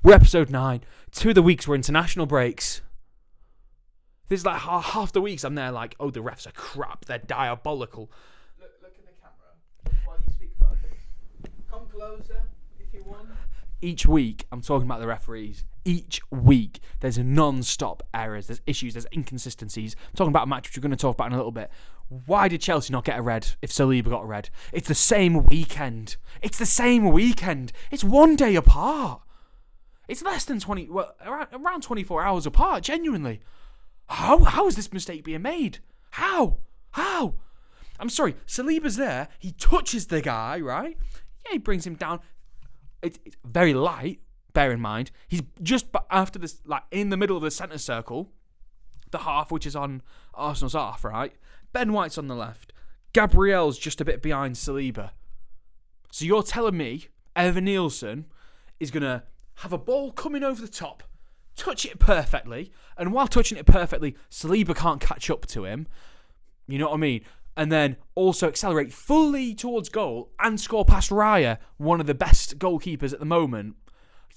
Speaker 1: 2 of the weeks were international breaks. There's like half the weeks I'm there like, oh, the refs are crap. They're diabolical.
Speaker 2: Look at the camera while you speak about it. Come closer if you want.
Speaker 1: Each week, I'm talking about the referees. Each week, there's non-stop errors, there's issues, there's inconsistencies. I'm talking about a match which we're going to talk about in a little bit. Why did Chelsea not get a red if Saliba got a red? It's the same weekend. It's the same weekend. It's one day apart. It's less than around 24 hours apart, genuinely. How is this mistake being made? How? I'm sorry, Saliba's there, he touches the guy, right? Yeah, he brings him down. It's very light, bear in mind. He's just after this, like in the middle of the centre circle, the half which is on Arsenal's half, right? Ben White's on the left. Gabriel's just a bit behind Saliba. So you're telling me Evan Nielsen is going to have a ball coming over the top, touch it perfectly, and while touching it perfectly, Saliba can't catch up to him. You know what I mean? And then also accelerate fully towards goal and score past Raya, one of the best goalkeepers at the moment.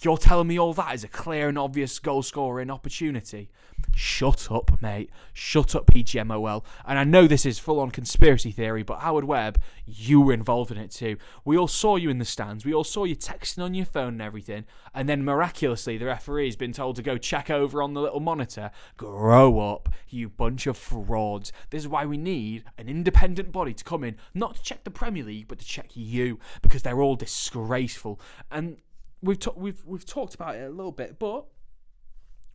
Speaker 1: You're telling me all that is a clear and obvious goal-scoring opportunity? Shut up, mate. Shut up, PGMOL. And I know this is full-on conspiracy theory, but Howard Webb, you were involved in it too. We all saw you in the stands. We all saw you texting on your phone and everything. And then miraculously, the referee's been told to go check over on the little monitor. Grow up, you bunch of frauds. This is why we need an independent body to come in, not to check the Premier League, but to check you, because they're all disgraceful. And we've talked about it a little bit, but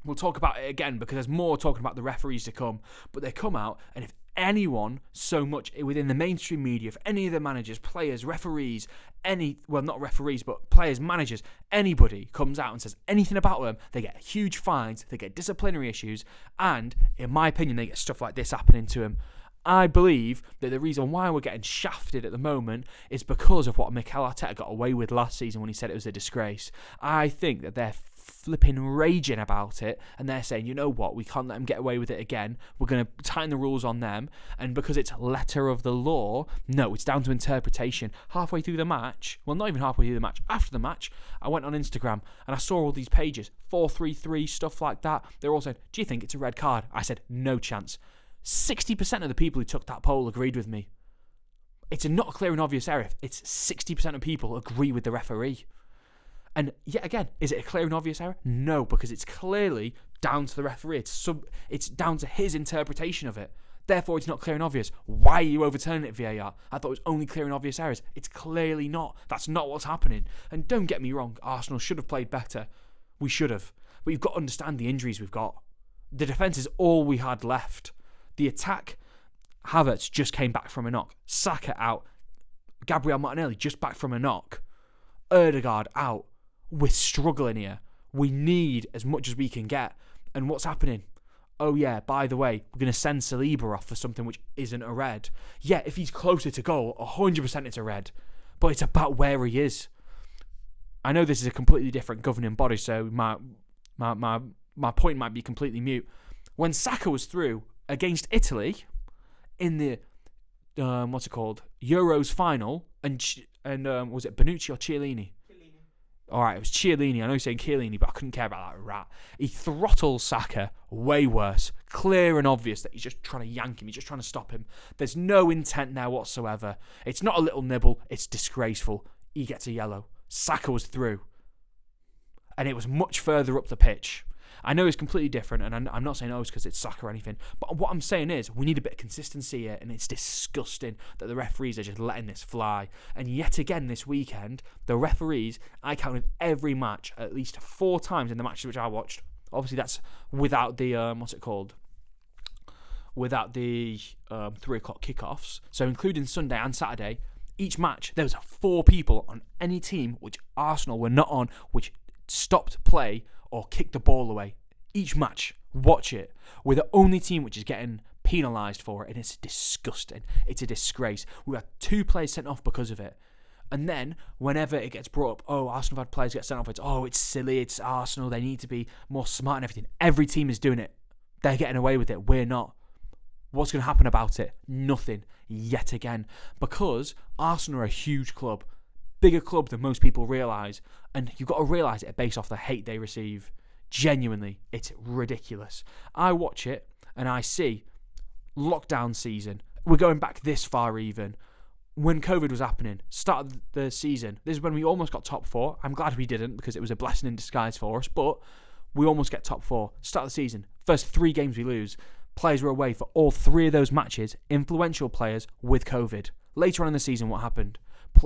Speaker 1: we'll talk about it again because there's more talking about the referees to come. But they come out, and if anyone so much within the mainstream media, if any of the managers, players, referees, not referees, but players, managers, anybody comes out and says anything about them, they get huge fines, they get disciplinary issues, and in my opinion, they get stuff like this happening to them. I believe that the reason why we're getting shafted at the moment is because of what Mikel Arteta got away with last season when he said it was a disgrace. I think that they're flipping raging about it, and they're saying, you know what, we can't let them get away with it again. We're going to tighten the rules on them, and because it's letter of the law, no, it's down to interpretation. Halfway through the match, well, not even halfway through the match, after the match, I went on Instagram and I saw all these pages, 433, stuff like that. They're all saying, do you think it's a red card? I said, no chance. 60% of the people who took that poll agreed with me. It's not a clear and obvious error. It's 60% of people agree with the referee. And yet again, is it a clear and obvious error? No, because it's clearly down to the referee. It's down to his interpretation of it. Therefore, it's not clear and obvious. Why are you overturning it, VAR? I thought it was only clear and obvious errors. It's clearly not. That's not what's happening. And don't get me wrong, Arsenal should have played better. We should have. But you've got to understand the injuries we've got. The defence is all we had left. The attack, Havertz just came back from a knock. Saka out. Gabriel Martinelli just back from a knock. Ødegaard out. We're struggling here. We need as much as we can get. And what's happening? Oh yeah, by the way, we're going to send Saliba off for something which isn't a red. Yeah, if he's closer to goal, 100% it's a red. But it's about where he is. I know this is a completely different governing body, so my point might be completely mute. When Saka was through against Italy in the Euros final, and was it Bonucci or Chiellini? Alright, it was Chiellini. I know he's saying Chiellini, but I couldn't care about that rat. He throttles Saka way worse. Clear and obvious that he's just trying to yank him. He's just trying to stop him. There's no intent there whatsoever. It's not a little nibble. It's disgraceful. He gets a yellow. Saka was through. And it was much further up the pitch. I know it's completely different, and I'm not saying it's because it's Saka or anything, but what I'm saying is we need a bit of consistency here, and it's disgusting that the referees are just letting this fly. And yet again this weekend, the referees, I counted every match at least 4 times in the matches which I watched. Obviously that's without the, without the 3 o'clock kickoffs, so including Sunday and Saturday, each match there was 4 people on any team which Arsenal were not on, which stopped play or kick the ball away. Each match, watch it. We're the only team which is getting penalised for it, and it's disgusting. It's a disgrace. We had 2 players sent off because of it. And then, whenever it gets brought up, Arsenal have had players get sent off, it's silly, it's Arsenal, they need to be more smart and everything. Every team is doing it. They're getting away with it. We're not. What's going to happen about it? Nothing. Yet again. Because Arsenal are a huge club. Bigger club than most people realise, and you've got to realise it based off the hate they receive. Genuinely, it's ridiculous. I watch it and I see lockdown season. We're going back this far even. when COVID was happening, start of the season, this is when we almost got top 4. I'm glad we didn't because it was a blessing in disguise for us, but we almost get top 4. Start of the season, first 3 games we lose. Players were away for all 3 of those matches, influential players with COVID. Later on in the season, what happened?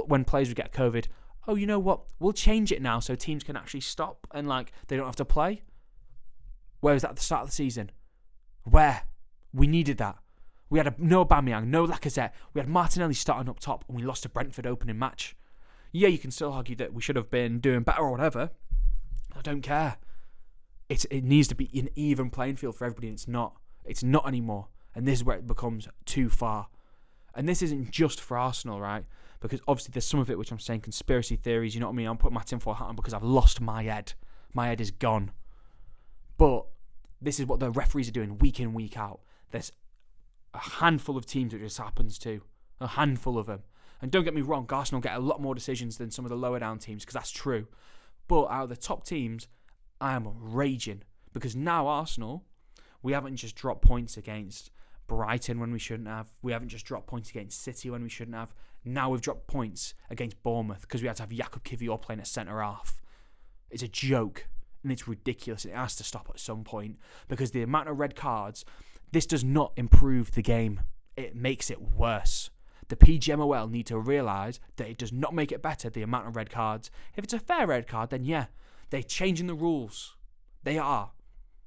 Speaker 1: When players would get COVID, oh, you know what? We'll change it now so teams can actually stop and they don't have to play. Where was that at the start of the season? Where? We needed that. We had no Aubameyang, no Lacazette. We had Martinelli starting up top and we lost to Brentford opening match. Yeah, you can still argue that we should have been doing better or whatever. I don't care. It needs to be an even playing field for everybody, and it's not. It's not anymore. And this is where it becomes too far. And this isn't just for Arsenal, right? Because obviously there's some of it which I'm saying conspiracy theories, you know what I mean? I'm putting my tinfoil hat on because I've lost my head. My head is gone. But this is what the referees are doing week in, week out. There's a handful of teams that this happens to. A handful of them. And don't get me wrong, Arsenal get a lot more decisions than some of the lower down teams, because that's true. But out of the top teams, I am raging. Because now Arsenal, we haven't just dropped points against Brighton when we shouldn't have. We haven't just dropped points against City when we shouldn't have. Now we've dropped points against Bournemouth because we had to have Jakub Kiwior playing at centre-half. It's a joke. And it's ridiculous. It has to stop at some point. Because the amount of red cards, this does not improve the game. It makes it worse. The PGMOL need to realise that it does not make it better, the amount of red cards. If it's a fair red card, then yeah, they're changing the rules. They are.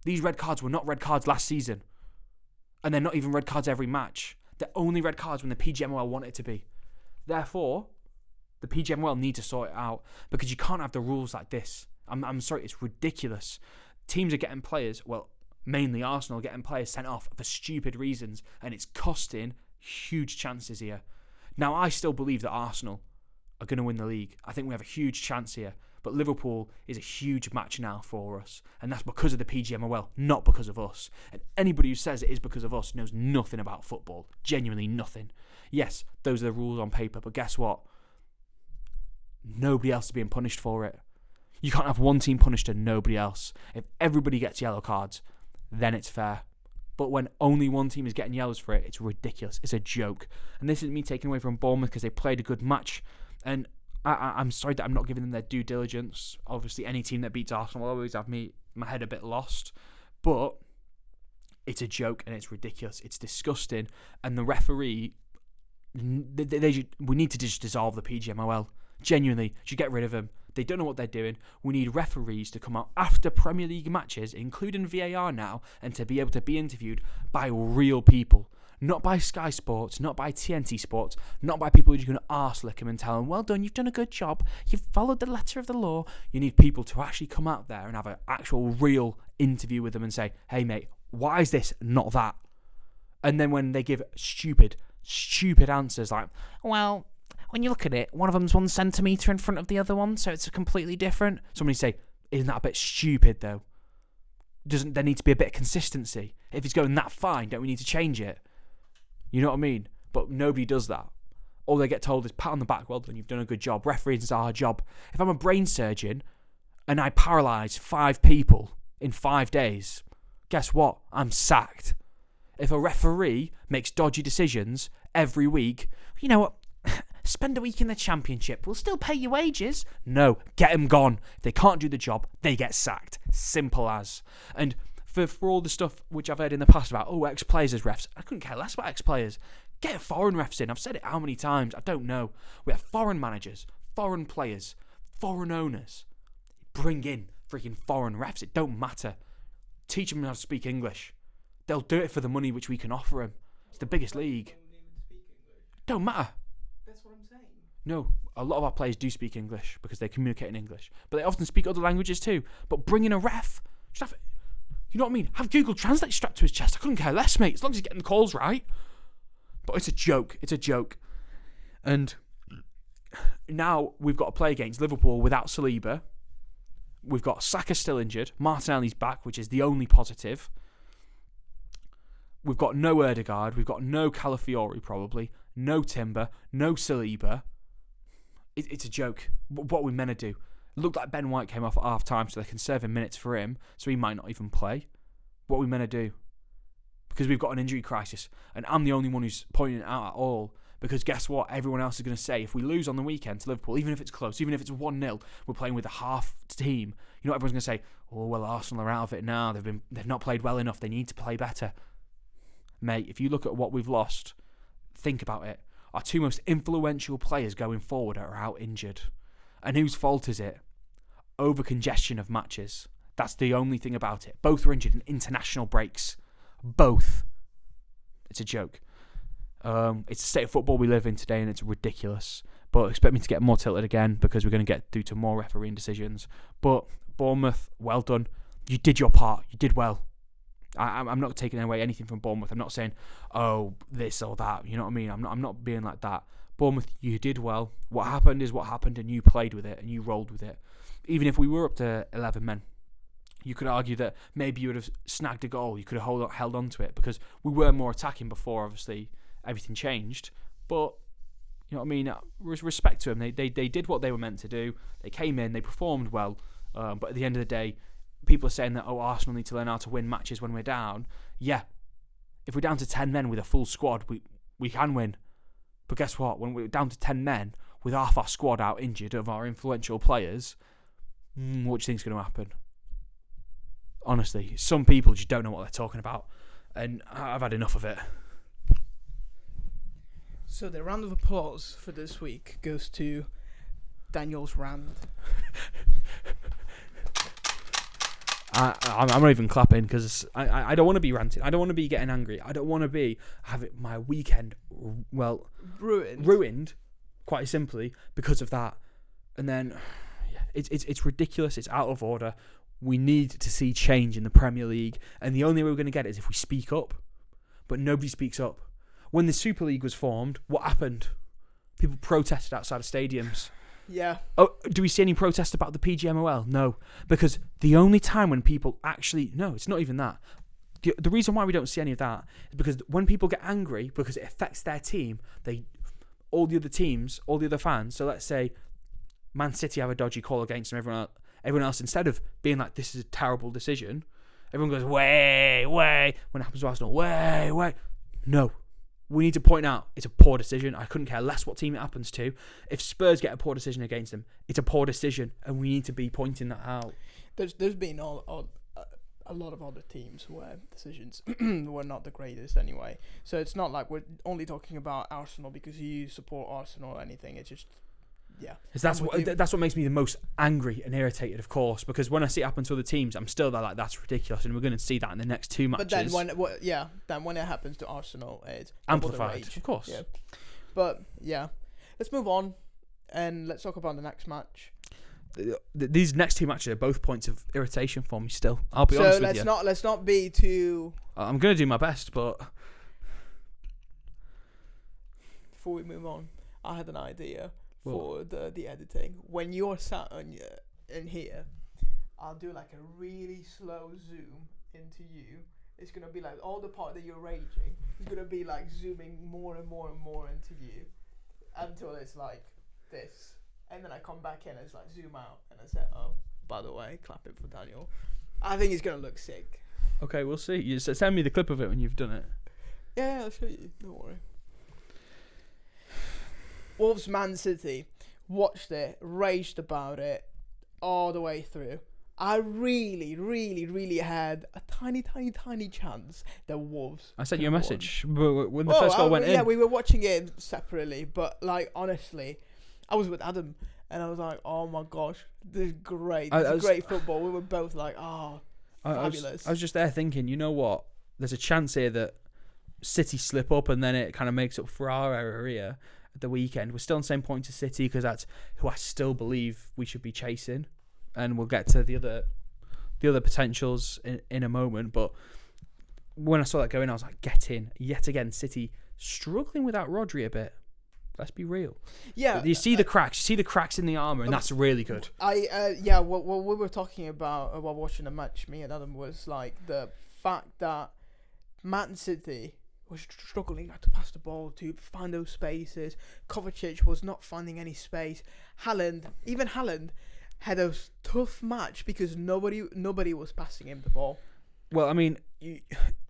Speaker 1: These red cards were not red cards last season. And they're not even red cards every match. They're only red cards when the PGMOL want it to be. Therefore, the PGMOL need to sort it out, because you can't have the rules like this. I'm sorry, it's ridiculous. Teams are getting players, well, mainly Arsenal, getting players sent off for stupid reasons, and it's costing huge chances here. Now, I still believe that Arsenal are going to win the league. I think we have a huge chance here. But Liverpool is a huge match now for us. And that's because of the PGMOL, not because of us. And anybody who says it is because of us knows nothing about football. Genuinely nothing. Yes, those are the rules on paper, but guess what? Nobody else is being punished for it. You can't have one team punished and nobody else. If everybody gets yellow cards, then it's fair. But when only one team is getting yellows for it, it's ridiculous. It's a joke. And this isn't me taking away from Bournemouth because they played a good match. And I'm sorry that I'm not giving them their due diligence. Obviously, any team that beats Arsenal will always have my head a bit lost. But it's a joke and it's ridiculous. It's disgusting. And the referee, we need to just dissolve the PGMOL. Genuinely, should get rid of them. They don't know what they're doing. We need referees to come out after Premier League matches, including VAR now, and to be able to be interviewed by real people. Not by Sky Sports, not by TNT Sports, not by people who are going to arse lick them and tell them, well done, you've done a good job, you've followed the letter of the law. You need people to actually come out there and have an actual real interview with them and say, hey mate, why is this not that? And then when they give stupid answers like, well, when you look at it, one of them's 1 centimetre in front of the other one, so it's completely different. Somebody say, isn't that a bit stupid though? Doesn't there need to be a bit of consistency? If it's going that fine, don't we need to change it? You know what I mean? But nobody does that. All they get told is pat on the back, well done, you've done a good job. Referees is our job. If I'm a brain surgeon and I paralyse 5 people in 5 days, guess what? I'm sacked. If a referee makes dodgy decisions every week, you know what? Spend a week in the Championship. We'll still pay you wages. No, get them gone. If they can't do the job, they get sacked. Simple as. And for all the stuff which I've heard in the past about, ex-players as refs, I couldn't care less about ex-players. Get foreign refs in. I've said it how many times? I don't know. We have foreign managers, foreign players, foreign owners. Bring in freaking foreign refs. It don't matter. Teach them how to speak English. They'll do it for the money which we can offer them. It's the biggest league. Don't matter.
Speaker 2: That's what I'm saying.
Speaker 1: No, a lot of our players do speak English because they communicate in English. But they often speak other languages too. But bring in a ref. Just have, you know what I mean? Have Google Translate strapped to his chest. I couldn't care less, mate, as long as he's getting the calls right. But it's a joke. It's a joke. And now we've got to play against Liverpool without Saliba. We've got Saka still injured. Martinelli's back, which is the only positive. We've got no Erdegaard. We've got no Calafiori, probably. No Timber. No Saliba. It's a joke. What are we meant to do? It looked like Ben White came off at half-time, so they're conserving minutes for him, so he might not even play. What are we meant to do? Because we've got an injury crisis, and I'm the only one who's pointing it out at all, Because guess what? Everyone else is going to say, if we lose on the weekend to Liverpool, even if it's close, even if it's 1-0, we're playing with a half team. You know what everyone's going to say? Oh, well, Arsenal are out of it now. They've not played well enough. They need to play better. Mate, if you look at what we've lost, think about it. Our two most influential players going forward are out injured. And whose fault is it? Over congestion of matches. That's the only thing about it. Both were injured in international breaks. Both. It's a joke. It's the state of football we live in today, and it's ridiculous. But expect me to get more tilted again because we're going to get due to more refereeing decisions. But Bournemouth, well done. You did your part. You did well. I'm not taking away anything from Bournemouth. I'm not saying, oh, this or that. You know what I mean? I'm not being like that. Bournemouth, you did well. What happened is what happened, and you played with it, and you rolled with it. Even if we were up to 11 men, you could argue that maybe you would have snagged a goal. You could have held on to it because we were more attacking before, obviously, everything changed. But, you know what I mean? Respect to them. They did what they were meant to do. They came in. They performed well. But at the end of the day, people are saying that, oh, Arsenal need to learn how to win matches when we're down. Yeah. If we're down to 10 men with a full squad, we can win. But guess what? When we're down to 10 men with half our squad out injured of our influential players, what do you think's going to happen? Honestly, some people just don't know what they're talking about, and I've had enough of it.
Speaker 2: So the round of applause for this week goes to Daniel's rant.
Speaker 1: I'm not even clapping because I don't want to be ranting. I don't want to be getting angry. I don't want to be having my weekend ruined quite simply because of that. And then it's ridiculous. It's out of order. We need to see change in the Premier League, and the only way we're going to get it is if we speak up. But nobody speaks up. When the Super League was formed, what happened? People protested outside of stadiums.
Speaker 2: Yeah.
Speaker 1: Oh, do we see any protest about the PGMOL? No. Because the only time when people actually... No, it's not even that. The reason why we don't see any of that is because when people get angry, because it affects their team, all the other teams, all the other fans, so let's say Man City have a dodgy call against them, everyone else, instead of being like, this is a terrible decision, everyone goes, way. When it happens to Arsenal, way. No. We need to point out it's a poor decision. I couldn't care less what team it happens to. If Spurs get a poor decision against them, it's a poor decision, and we need to be pointing that out.
Speaker 2: There's been a lot of other teams where decisions were not the greatest anyway. So it's not like we're only talking about Arsenal because you support Arsenal or anything. It's just, yeah.
Speaker 1: That's what makes me the most angry and irritated, of course, because when I see it happen to other teams, I'm still there like, that's ridiculous, and we're going to see that in the next two matches.
Speaker 2: But then when it happens to Arsenal, it's
Speaker 1: amplified, of course.
Speaker 2: Yeah. But yeah, let's move on and let's talk about the next match.
Speaker 1: These next two matches are both points of irritation for me still. I'll be honest with you.
Speaker 2: So let's not be too...
Speaker 1: I'm going to do my best, but...
Speaker 2: Before we move on, I had an idea for the editing. When you're sat in here, I'll do like a really slow zoom into you. It's going to be like all the part that you're raging is going to be like zooming more and more and more into you until it's like this. And then I come back in and it's like zoom out and I say, oh, by the way, clap it for Daniel. I think it's going to look sick.
Speaker 1: Okay, we'll see. You send me the clip of it when you've done it.
Speaker 2: Yeah, I'll show you. Don't worry. Wolves Man City. Watched it, raged about it all the way through. I really, really, really had a tiny chance that Wolves.
Speaker 1: I sent you a message when the first goal went in.
Speaker 2: Yeah, we were watching it separately, but like honestly, I was with Adam and I was like, "Oh my gosh, this is great! This is great football." We were both like, "Oh, fabulous!"
Speaker 1: I was just there thinking, you know what? There's a chance here that City slip up, and then it kind of makes up for our error here at the weekend. We're still on the same point as City because that's who I still believe we should be chasing, and we'll get to the other potentials in a moment. But when I saw that going, I was like, "Get in!" Yet again, City struggling without Rodri a bit. Let's be real.
Speaker 2: Yeah,
Speaker 1: but you see the cracks. You see the cracks in the armour, and that's really good.
Speaker 2: What we were talking about while watching the match, me and Adam, was like the fact that Man City was struggling to pass the ball, to find those spaces. Kovacic was not finding any space. Even Haaland, had a tough match because nobody was passing him the ball.
Speaker 1: Well, I mean,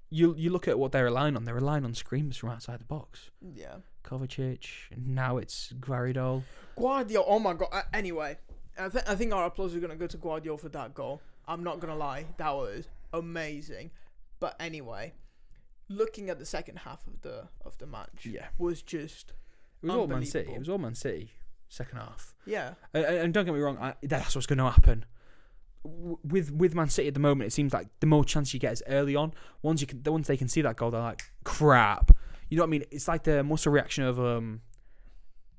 Speaker 1: you look at what they're relying on. They're relying on screamers from outside the box.
Speaker 2: Yeah.
Speaker 1: Kovacic. Now it's Guardiola.
Speaker 2: Guardiola. Oh my god. Anyway, I think our applause is gonna go to Guardiola for that goal. I'm not gonna lie, that was amazing. But anyway, looking at the second half of the match, was just
Speaker 1: it was all Man City. It was all Man City. Second half.
Speaker 2: Yeah.
Speaker 1: And don't get me wrong, that's what's going to happen. With Man City at the moment, it seems like the more chance you get is early on. Once they can see that goal, they're like, crap. You know what I mean? It's like the muscle reaction of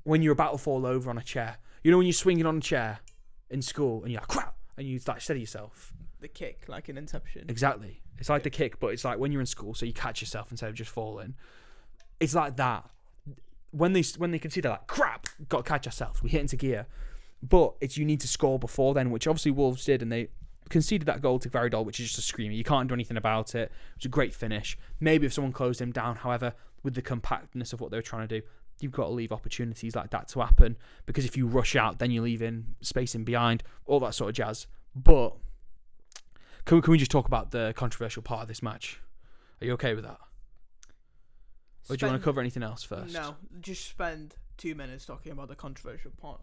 Speaker 1: when you're about to fall over on a chair. You know when you're swinging on a chair in school and you're like, crap, and you like steady yourself.
Speaker 2: The kick, like in Inception.
Speaker 1: Exactly. It's like the kick, but it's like when you're in school, so you catch yourself instead of just falling. It's like that. When they can see, they're like, crap, got to catch ourselves. We hit into gear. But you need to score before then, which obviously Wolves did, and they conceded that goal to Gvardiol, which is just a screamer. You can't do anything about it. It was a great finish. Maybe if someone closed him down, however, with the compactness of what they were trying to do, you've got to leave opportunities like that to happen, because if you rush out, then you're leaving space in behind, all that sort of jazz. But can we just talk about the controversial part of this match? Are you okay with that? Or do you want to cover anything else first?
Speaker 2: No, just spend 2 minutes talking about the controversial part.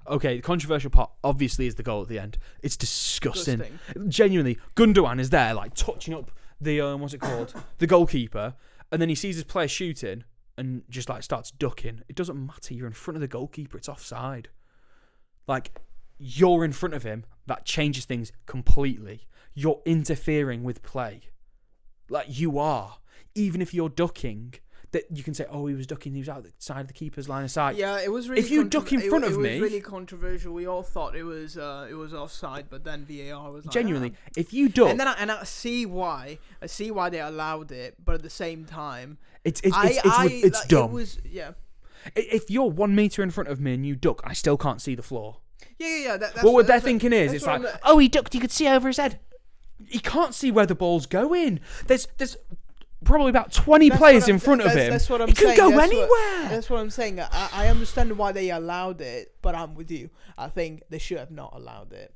Speaker 1: Okay, the controversial part obviously is the goal at the end. It's disgusting. Genuinely, Gundogan is there, like touching up the what's it called, the goalkeeper, and then he sees his player shooting and just like starts ducking. It doesn't matter. You're in front of the goalkeeper. It's offside. Like, you're in front of him. That changes things completely. You're interfering with play. Like, you are. Even if you're ducking, that you can say, oh, he was ducking, he was out the side of the keeper's line of sight.
Speaker 2: Yeah, it was really.
Speaker 1: If you duck in front of me,
Speaker 2: it was really controversial. We all thought it was offside, but then VAR was like,
Speaker 1: genuinely, if you duck,
Speaker 2: and then I see why they allowed it, but at the same time,
Speaker 1: it's
Speaker 2: like,
Speaker 1: dumb.
Speaker 2: It was, yeah.
Speaker 1: If you're 1 meter in front of me and you duck, I still can't see the floor.
Speaker 2: Yeah. That's
Speaker 1: what they're thinking is, it's like, oh, he ducked, you could see over his head. He can't see where the ball's going. There's probably about 20 players in front of him.
Speaker 2: That's what I'm
Speaker 1: saying. He can go
Speaker 2: anywhere. That's what I'm saying. I understand why they allowed it, but I'm with you. I think they should have not allowed it.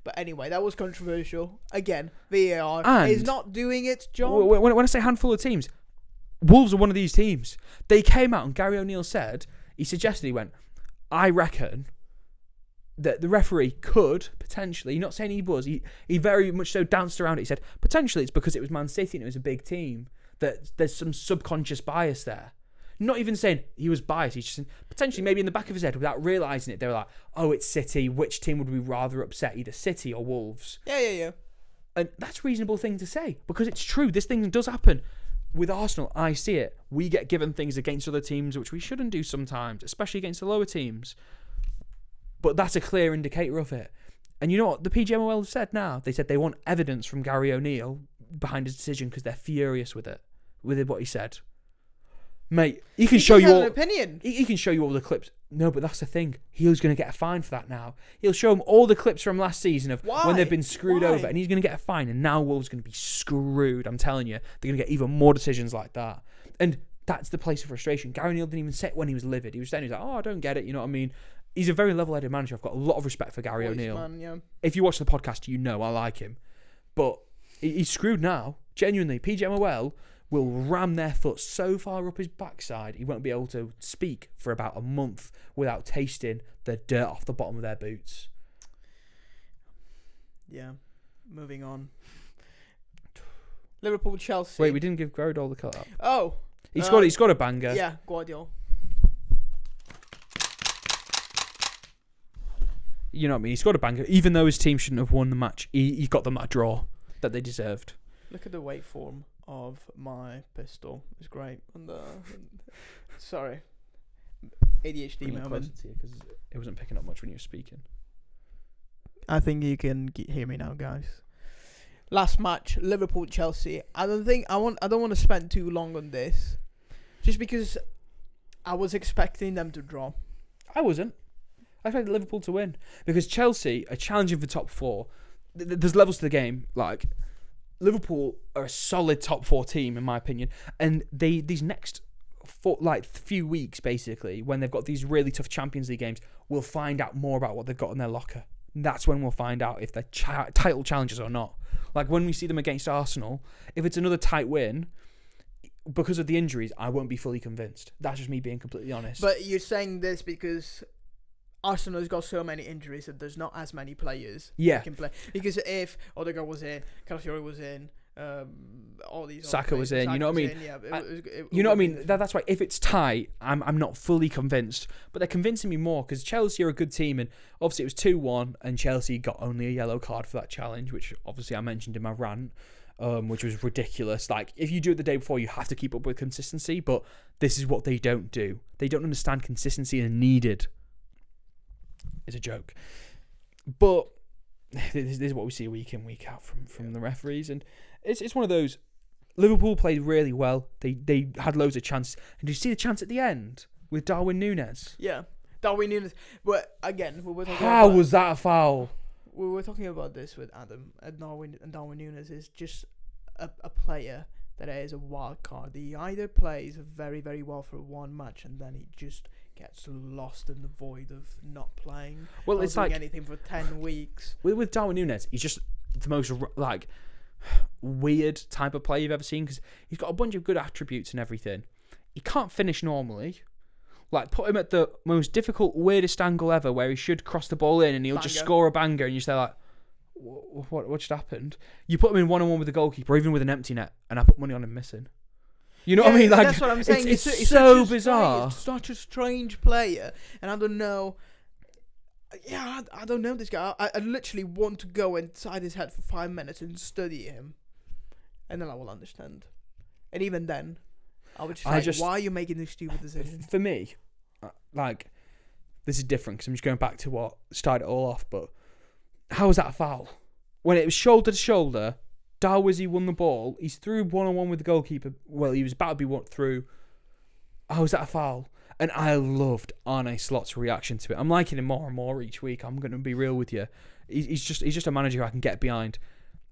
Speaker 2: But anyway, that was controversial. Again, VAR is not doing its job.
Speaker 1: When I say handful of teams, Wolves are one of these teams. They came out and Gary O'Neill suggested, he went, I reckon that the referee could potentially, not saying he was, he very much so danced around it. He said, potentially it's because it was Man City and it was a big team, that there's some subconscious bias there. Not even saying he was biased, he's just saying, potentially maybe in the back of his head, without realising it, they were like, oh, it's City, which team would we rather upset, either City or Wolves?
Speaker 2: Yeah.
Speaker 1: And that's a reasonable thing to say, because it's true, this thing does happen. With Arsenal, I see it. We get given things against other teams, which we shouldn't do sometimes, especially against the lower teams. But that's a clear indicator of it. And you know what the PGMOL have said now? They said they want evidence from Gary O'Neill behind his decision because they're furious with what he said. Mate, he can show you all.
Speaker 2: Opinion.
Speaker 1: He can show you all the clips. No, but that's the thing. He's going to get a fine for that now. He'll show him all the clips from last season of when they've been screwed over, and he's going to get a fine. And now Wolves are going to be screwed. I'm telling you, they're going to get even more decisions like that. And that's the place of frustration. Gary O'Neill didn't even say it when he was livid. He was saying, oh, I don't get it. You know what I mean? He's a very level-headed manager. I've got a lot of respect for Gary O'Neill.
Speaker 2: Man, yeah.
Speaker 1: If you watch the podcast, you know I like him. But he's screwed now. Genuinely, PGMOL will ram their foot so far up his backside, he won't be able to speak for about a month without tasting the dirt off the bottom of their boots.
Speaker 2: Yeah. Moving on. Liverpool, Chelsea.
Speaker 1: Wait, we didn't give Gvardiol the cut up.
Speaker 2: Oh.
Speaker 1: He scored a banger.
Speaker 2: Yeah, Guardiola.
Speaker 1: You know what I mean? He scored a banger. Even though his team shouldn't have won the match, he got them that draw that they deserved.
Speaker 2: Look at the waveform of my pistol. It's great. And sorry, ADHD moment.
Speaker 1: Because it wasn't picking up much when you were speaking.
Speaker 2: I think you can hear me now, guys. Last match, Liverpool Chelsea. I don't want to spend too long on this, just because I was expecting them to draw.
Speaker 1: I wasn't. I expected Liverpool to win because Chelsea are challenging for top four. There's levels to the game. Like, Liverpool are a solid top four team, in my opinion, and these next few weeks, basically, when they've got these really tough Champions League games, we'll find out more about what they've got in their locker. That's when we'll find out if they're title challengers or not. Like when we see them against Arsenal, if it's another tight win, because of the injuries, I won't be fully convinced. That's just me being completely honest.
Speaker 2: But you're saying this because Arsenal has got so many injuries that there's not as many players who can play. Because if Odegaard was in, Calafiori was in, all these
Speaker 1: Saka was in, you know what I mean?
Speaker 2: You
Speaker 1: know what I mean? That's right. If it's tight, I'm not fully convinced, but they're convincing me more because Chelsea are a good team, and obviously it was 2-1, and Chelsea got only a yellow card for that challenge, which obviously I mentioned in my rant, which was ridiculous. Like if you do it the day before, you have to keep up with consistency, but this is what they don't do. They don't understand consistency is needed. It's a joke, but this is what we see week in, week out from the referees, and it's one of those. Liverpool played really well. They had loads of chances, and did you see the chance at the end with Darwin Núñez?
Speaker 2: Yeah, Darwin Núñez. But again,
Speaker 1: how was that a foul?
Speaker 2: We were talking about this with Adam. Darwin Núñez is just a player that is a wild card. He either plays very, very well for one match, and then he just gets lost in the void of not playing.
Speaker 1: Well,
Speaker 2: not
Speaker 1: it's
Speaker 2: doing
Speaker 1: like
Speaker 2: anything for 10 weeks.
Speaker 1: With Darwin Núñez, he's just the most like weird type of player you've ever seen because he's got a bunch of good attributes and everything. He can't finish normally. Like put him at the most difficult, weirdest angle ever, where he should cross the ball in and he'll just score a banger, and you say like, what just happened? You put him in 1-on-1 with the goalkeeper, even with an empty net, and I put money on him missing. You know what I mean? Like
Speaker 2: that's what I'm saying.
Speaker 1: It's so bizarre.
Speaker 2: He's such a strange player, and I don't know. Yeah, I don't know this guy. I literally want to go inside his head for 5 minutes and study him, and then I will understand. And even then, I would just why are you making this stupid decision?
Speaker 1: For me, like, this is different because I'm just going back to what started it all off. But how was that a foul? When it was shoulder to shoulder, Darwizi won the ball. He's through 1-on-1 with the goalkeeper. Well, he was about to be through. How was that a foul? And I loved Arne Slot's reaction to it. I'm liking him more and more each week. I'm going to be real with you. He's just a manager who I can get behind.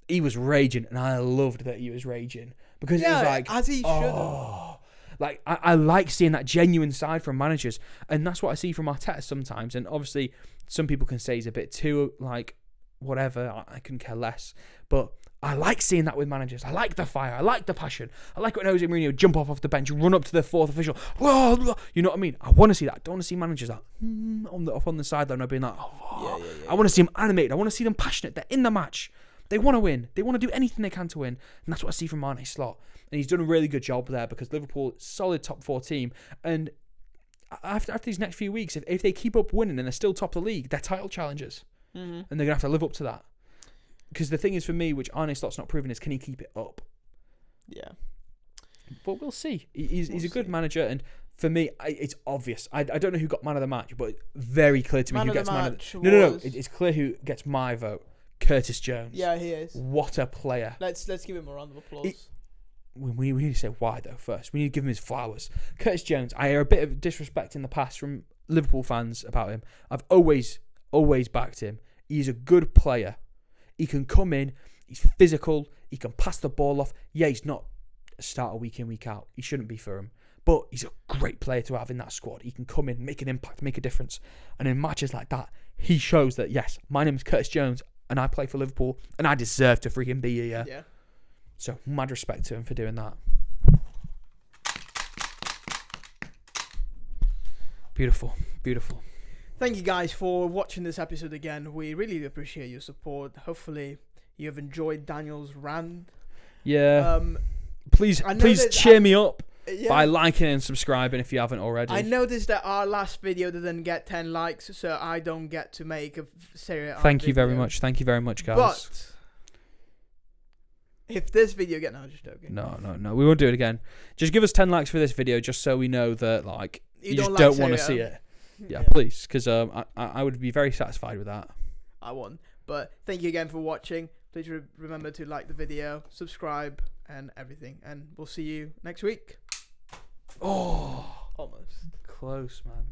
Speaker 1: He was raging, and I loved that he was raging because it was like,
Speaker 2: as he should have.
Speaker 1: Like I like seeing that genuine side from managers, and that's what I see from Arteta sometimes. And obviously, some people can say he's a bit too like whatever. I can care less, but I like seeing that with managers. I like the fire. I like the passion. I like when Jose Mourinho jump off the bench, run up to the fourth official. You know what I mean? I want to see that. I don't want to see managers that on the sideline being like, I want to see them animated. I want to see them passionate. They're in the match. They want to win. They want to do anything they can to win. And that's what I see from Arne Slot. And he's done a really good job there because Liverpool, solid top 4 team. And after these next few weeks, if they keep up winning and they're still top of the league, they're title challengers. Mm-hmm. And they're going to have to live up to that. Because the thing is for me, which Arne Slot's not proven, is can he keep it up? Yeah. But we'll see. He's a good manager. And for me, it's obvious. I don't know who got man of the match, but very clear to me who gets man of the match. No. It's clear who gets my vote. Curtis Jones.
Speaker 2: Yeah, he is.
Speaker 1: What a player.
Speaker 2: Let's give him a round of applause.
Speaker 1: We need to say why, though, first. We need to give him his flowers. Curtis Jones, I hear a bit of disrespect in the past from Liverpool fans about him. I've always backed him. He's a good player. He can come in. He's physical. He can pass the ball off. Yeah, he's not a starter week in, week out. He shouldn't be for him. But he's a great player to have in that squad. He can come in, make an impact, make a difference. And in matches like that, he shows that, yes, my name is Curtis Jones, and I play for Liverpool, and I deserve to freaking be here. Yeah. So, mad respect to him for doing that. Beautiful.
Speaker 2: Thank you guys for watching this episode again. We really appreciate your support. Hopefully, you have enjoyed Daniel's rant.
Speaker 1: Yeah. Please cheer me up by liking and subscribing if you haven't already.
Speaker 2: I noticed that our last video didn't get 10 likes, so I don't get to make a serious.
Speaker 1: Thank you very much. Thank you very much, guys.
Speaker 2: But if this video gets... No, just joking.
Speaker 1: No. We won't do it again. Just give us 10 likes for this video just so we know that like you just don't want to see it. Yeah, please, because I would be very satisfied with that.
Speaker 2: I won. But thank you again for watching. Please remember to like the video, subscribe, and everything. And we'll see you next week.
Speaker 1: Oh,
Speaker 2: almost.
Speaker 1: Close, man.